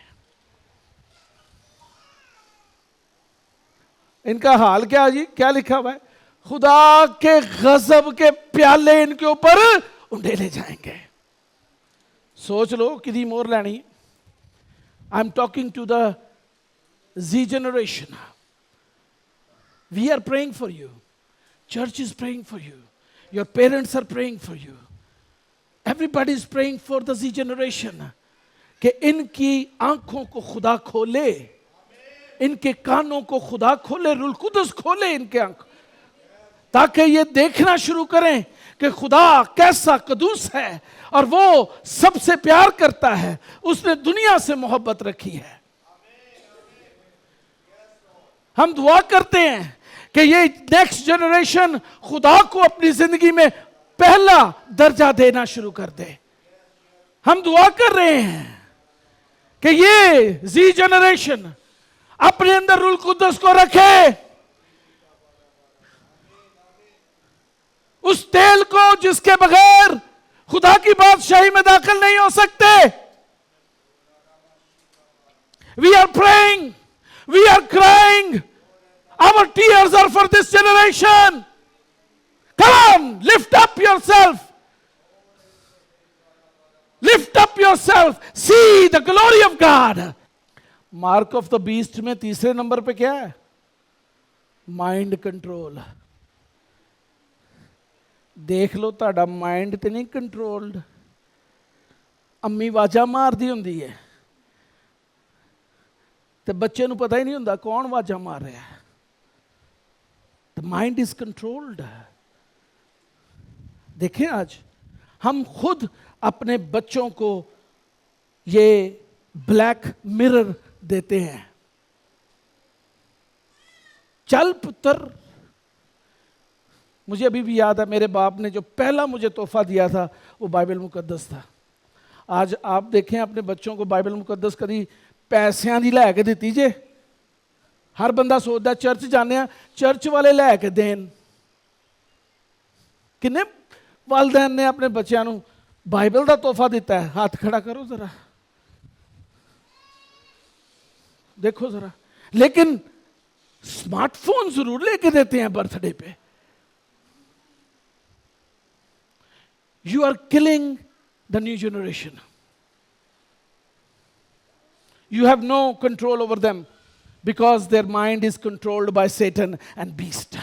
इनका हाल क्या है जी? क्या लिखा हुआ है? खुदा के गजब के प्याले इनके ऊपर उंडेले जाएंगे। सोच लो कितनी मोर लैनी। I'm talking to the Z generation. We are praying for you. Church is praying for you. Your parents are praying for you. Everybody is praying for the Z generation. कि इनकी आंखों को खुदा खोले, इनके कानों को खुदा खोले, रूह कुदस खोले इनके आंख, ताकि ये देखना शुरू करें कि खुदा कैसा कदूस है और वो सबसे प्यार करता है, उसने दुनिया से मोहब्बत रखी है। हम दुआ करते हैं कि ये नेक्स्ट जनरेशन खुदा को अपनी जिंदगी में पहला दर्जा देना शुरू कर दे। हम दुआ कर रहे हैं कि ये जी जनरेशन अपने अंदर रूह कुदस को रखे, उस तेल को जिसके बगैर खुदा की बादशाही में दाखिल नहीं हो सकते। We are praying, we are crying, our tears are for this generation. Come on, lift up yourself. Lift up yourself. See the glory of God. Mark of the beast में तीसरे नंबर पे क्या है? Mind control. देख लो ताड़ा mind तो नहीं controlled. अम्मी वाजा मार दी होंदी है तो बच्चे नूं पता ही नहीं होंदा कौन वाजा मार रहा है। The mind is controlled. देखें आज हम खुद अपने बच्चों को ये ब्लैक मिरर देते हैं। चल पुत्र, मुझे अभी भी याद है मेरे बाप ने जो पहला मुझे तोहफा दिया था वो बाइबल मुकद्दस था। आज आप देखें अपने बच्चों को बाइबल मुकद्दस कभी पैसों की लैके दी जे। हर बंदा सोचता चर्च जाने चर्च वाले लैके देन। किन्ने वालदैन ने अपने बच्चों को बाइबल का तोहफा दिता है? हाथ खड़ा करो जरा, देखो जरा। लेकिन स्मार्टफोन जरूर लेके देते हैं बर्थडे पे। You are killing the new generation. You have no control over them because their mind is controlled by Satan and beast.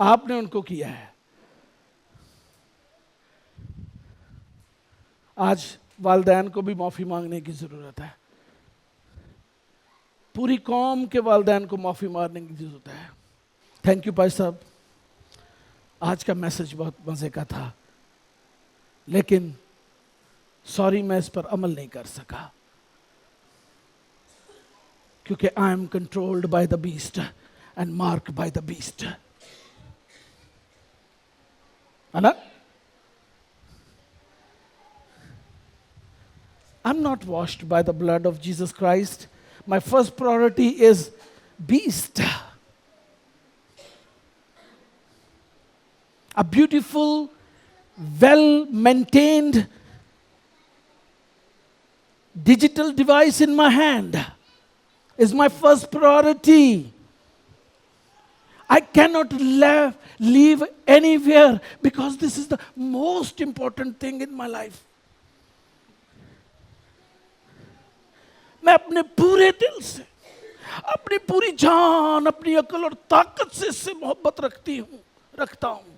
आपने उनको किया है। आज वालिदैन को भी माफी मांगने की जरूरत है। पूरी कौम के वालिदैन को माफी मांगने की जरूरत है। थैंक यू भाई साहब, आज का मैसेज बहुत मजे का था, लेकिन सॉरी मैं इस पर अमल नहीं कर सका क्योंकि I am controlled by the beast and mark by the beast. है ना? I'm not washed by the blood of Jesus Christ. My first priority is beast. A beautiful, well-maintained digital device in my hand is my first priority. I cannot leave anywhere because this is the most important thing in my life. मैं अपने पूरे दिल से, अपनी पूरी जान, अपनी अकल और ताकत से इससे मोहब्बत रखती हूँ रखता हूं।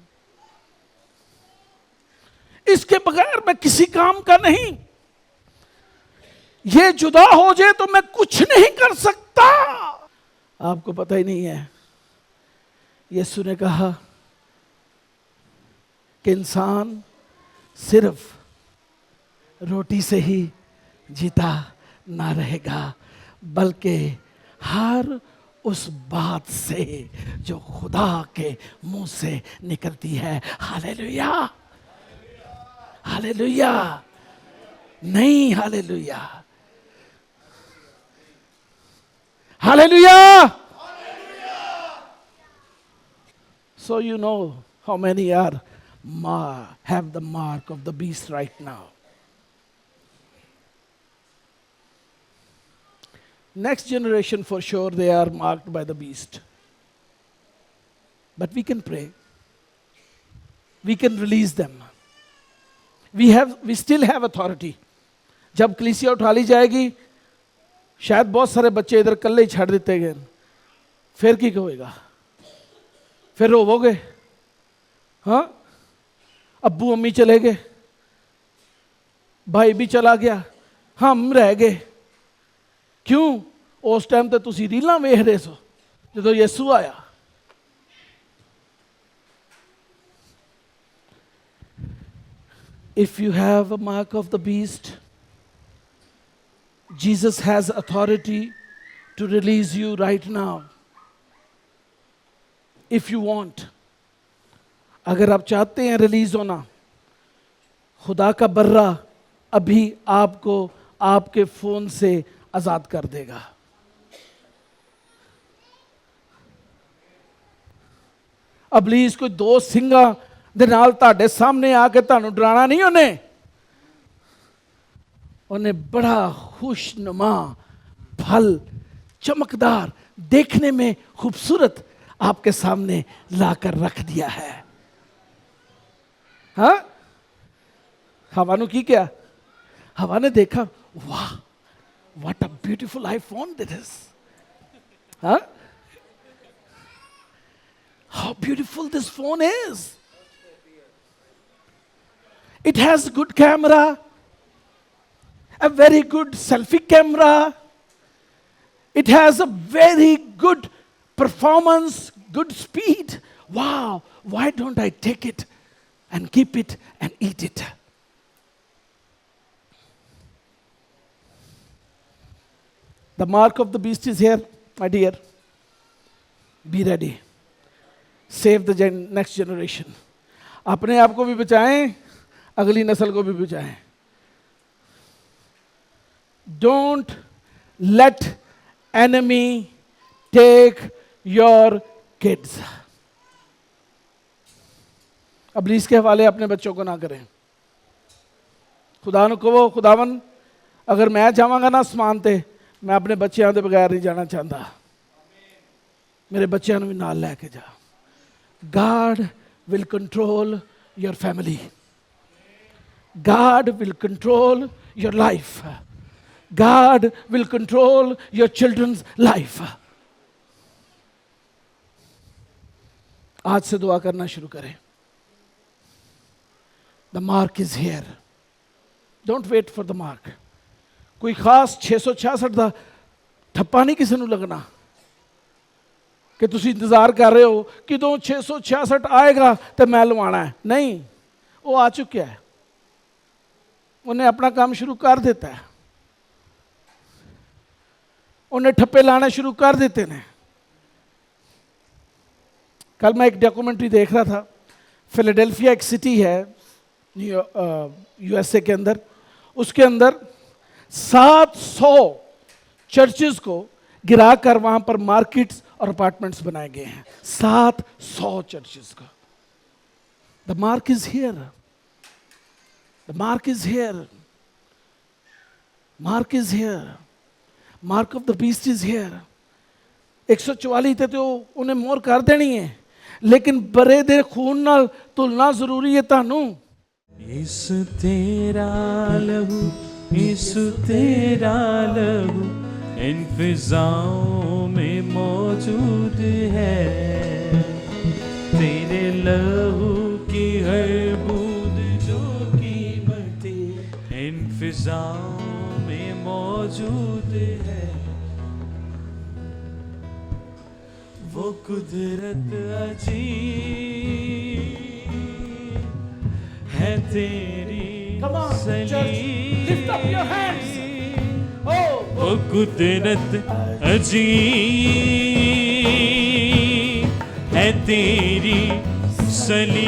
इसके बगैर मैं किसी काम का नहीं। ये जुदा हो जाए तो मैं कुछ नहीं कर सकता। आपको पता ही नहीं है, यीशु ने कहा कि इंसान सिर्फ रोटी से ही जीता ना रहेगा, बल्कि हर उस बात से जो खुदा के मुंह से निकलती है। हालेलुया, हालेलुया, नहीं hallelujah, hallelujah. So you know how many are have the mark of the beast right now. Next generation for sure they are marked by the beast. But we can pray. We can release them. We still have authority. जब कलीसिया उठा ली जाएगी, शायद बहुत सारे बच्चे इधर कल्ले ही छाड़ देते गए, फिर की होएगा? फिर रोवोगे? हाँ, अब्बू अम्मी चले गए, भाई भी चला गया, हम रह गए। क्यों? उस टाइम तो तुसी रीलां वेख रहे सो जो यीशु आया। If you have a mark of the beast, Jesus has authority to release you right now. If you want, अगर आप चाहते हैं रिलीज होना, खुदा का बर्रा अभी आपको आपके फोन से आजाद कर देगा। अबलीस कोई दो सिंगा दे नाल ਤੁਹਾਡੇ सामने आके ਤੁਹਾਨੂੰ डराना नहीं उन्हें बड़ा खुशनुमा फल चमकदार देखने में खूबसूरत आपके सामने लाकर रख दिया है। हाँ, हवा ने की क्या? हवा ने देखा, वाह, what a beautiful iPhone this is. हाँ, how beautiful this phone is. It has good camera, a very good selfie camera. It has a very good performance, good speed. Wow, why don't I take it and keep it and eat it? The mark of the beast is here, my dear. Be ready. Save the next generation. अपने आप को भी बचाएं, अगली नस्ल को भी बचाएं। Don't let enemy take your kids. अबलीस के हवाले अपने बच्चों को ना करें। खुदा ने कहो, खुदावन अगर मैं जावांगा ना आसमान ते, मैं अपने बच्चों के बगैर नहीं जाना चाहता, मेरे बच्चों भी नाल लेके जा। God will control your family. God will control your life. God will control your children's life. आज से दुआ करना शुरू करें। The mark is here. Don't wait for the mark. कोई खास 666 ਦਾ ਠੱਪਾ ਨਹੀਂ ਕਿਸੇ ਨੂੰ लगना कि तुसी इंतजार कर रहे हो कि 666 आएगा तो मैं लवाना है। नहीं, वो आ चुका है, उन्हें अपना काम शुरू कर देता है, उन्हें ठप्पे लाना शुरू कर देते हैं। कल मैं एक डॉक्यूमेंट्री देख रहा था, फिलाडेल्फिया एक सिटी है यूएसए के अंदर, उसके अंदर 700 चर्चेस को गिराकर वहां पर मार्केट्स और अपार्टमेंट्स बनाए गए हैं। 700 चर्चेस का। The mark is here, the mark is here, mark is here, mark of the beast is here. 144 तो उन्हें मोहर कर देनी है, लेकिन बरे दे खून नाल तुलना जरूरी है। तानू यीशु तेरा लहू, यीशु तेरा लहू इन फिजाओं में मौजूद है। तेरे लहू की हर बूंद जो कीमती इन फिजाओं में मौजूद है, वो कुदरत अजीब है तेरी Come on, church, lift up your hands. Oh, वो कुदरत अजीब है तेरी सलीब,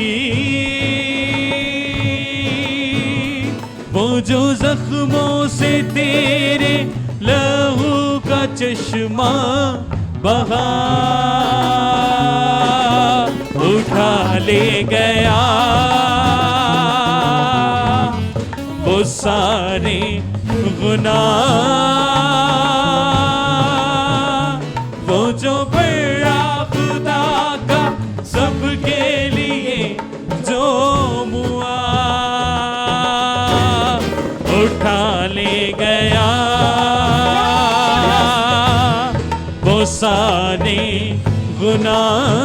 वो जो जख्मों से तेरे लहू का चश्मा बहा, उठा ले गया वो सारे गुनाह, वो जो बड़ा खुदा का सबके लिए जो मुआ, उठा ले गया वो सारे गुनाह,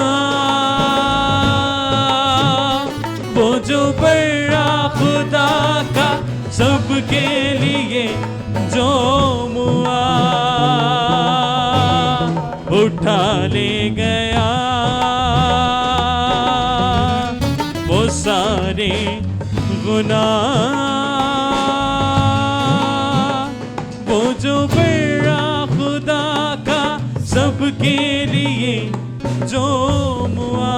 वो जो बड़ा खुदा का सबके लिए जो मुआ, उठा ले गया वो सारे गुनाह, वो जो बड़ा खुदा का सबके लिए जो मुआ।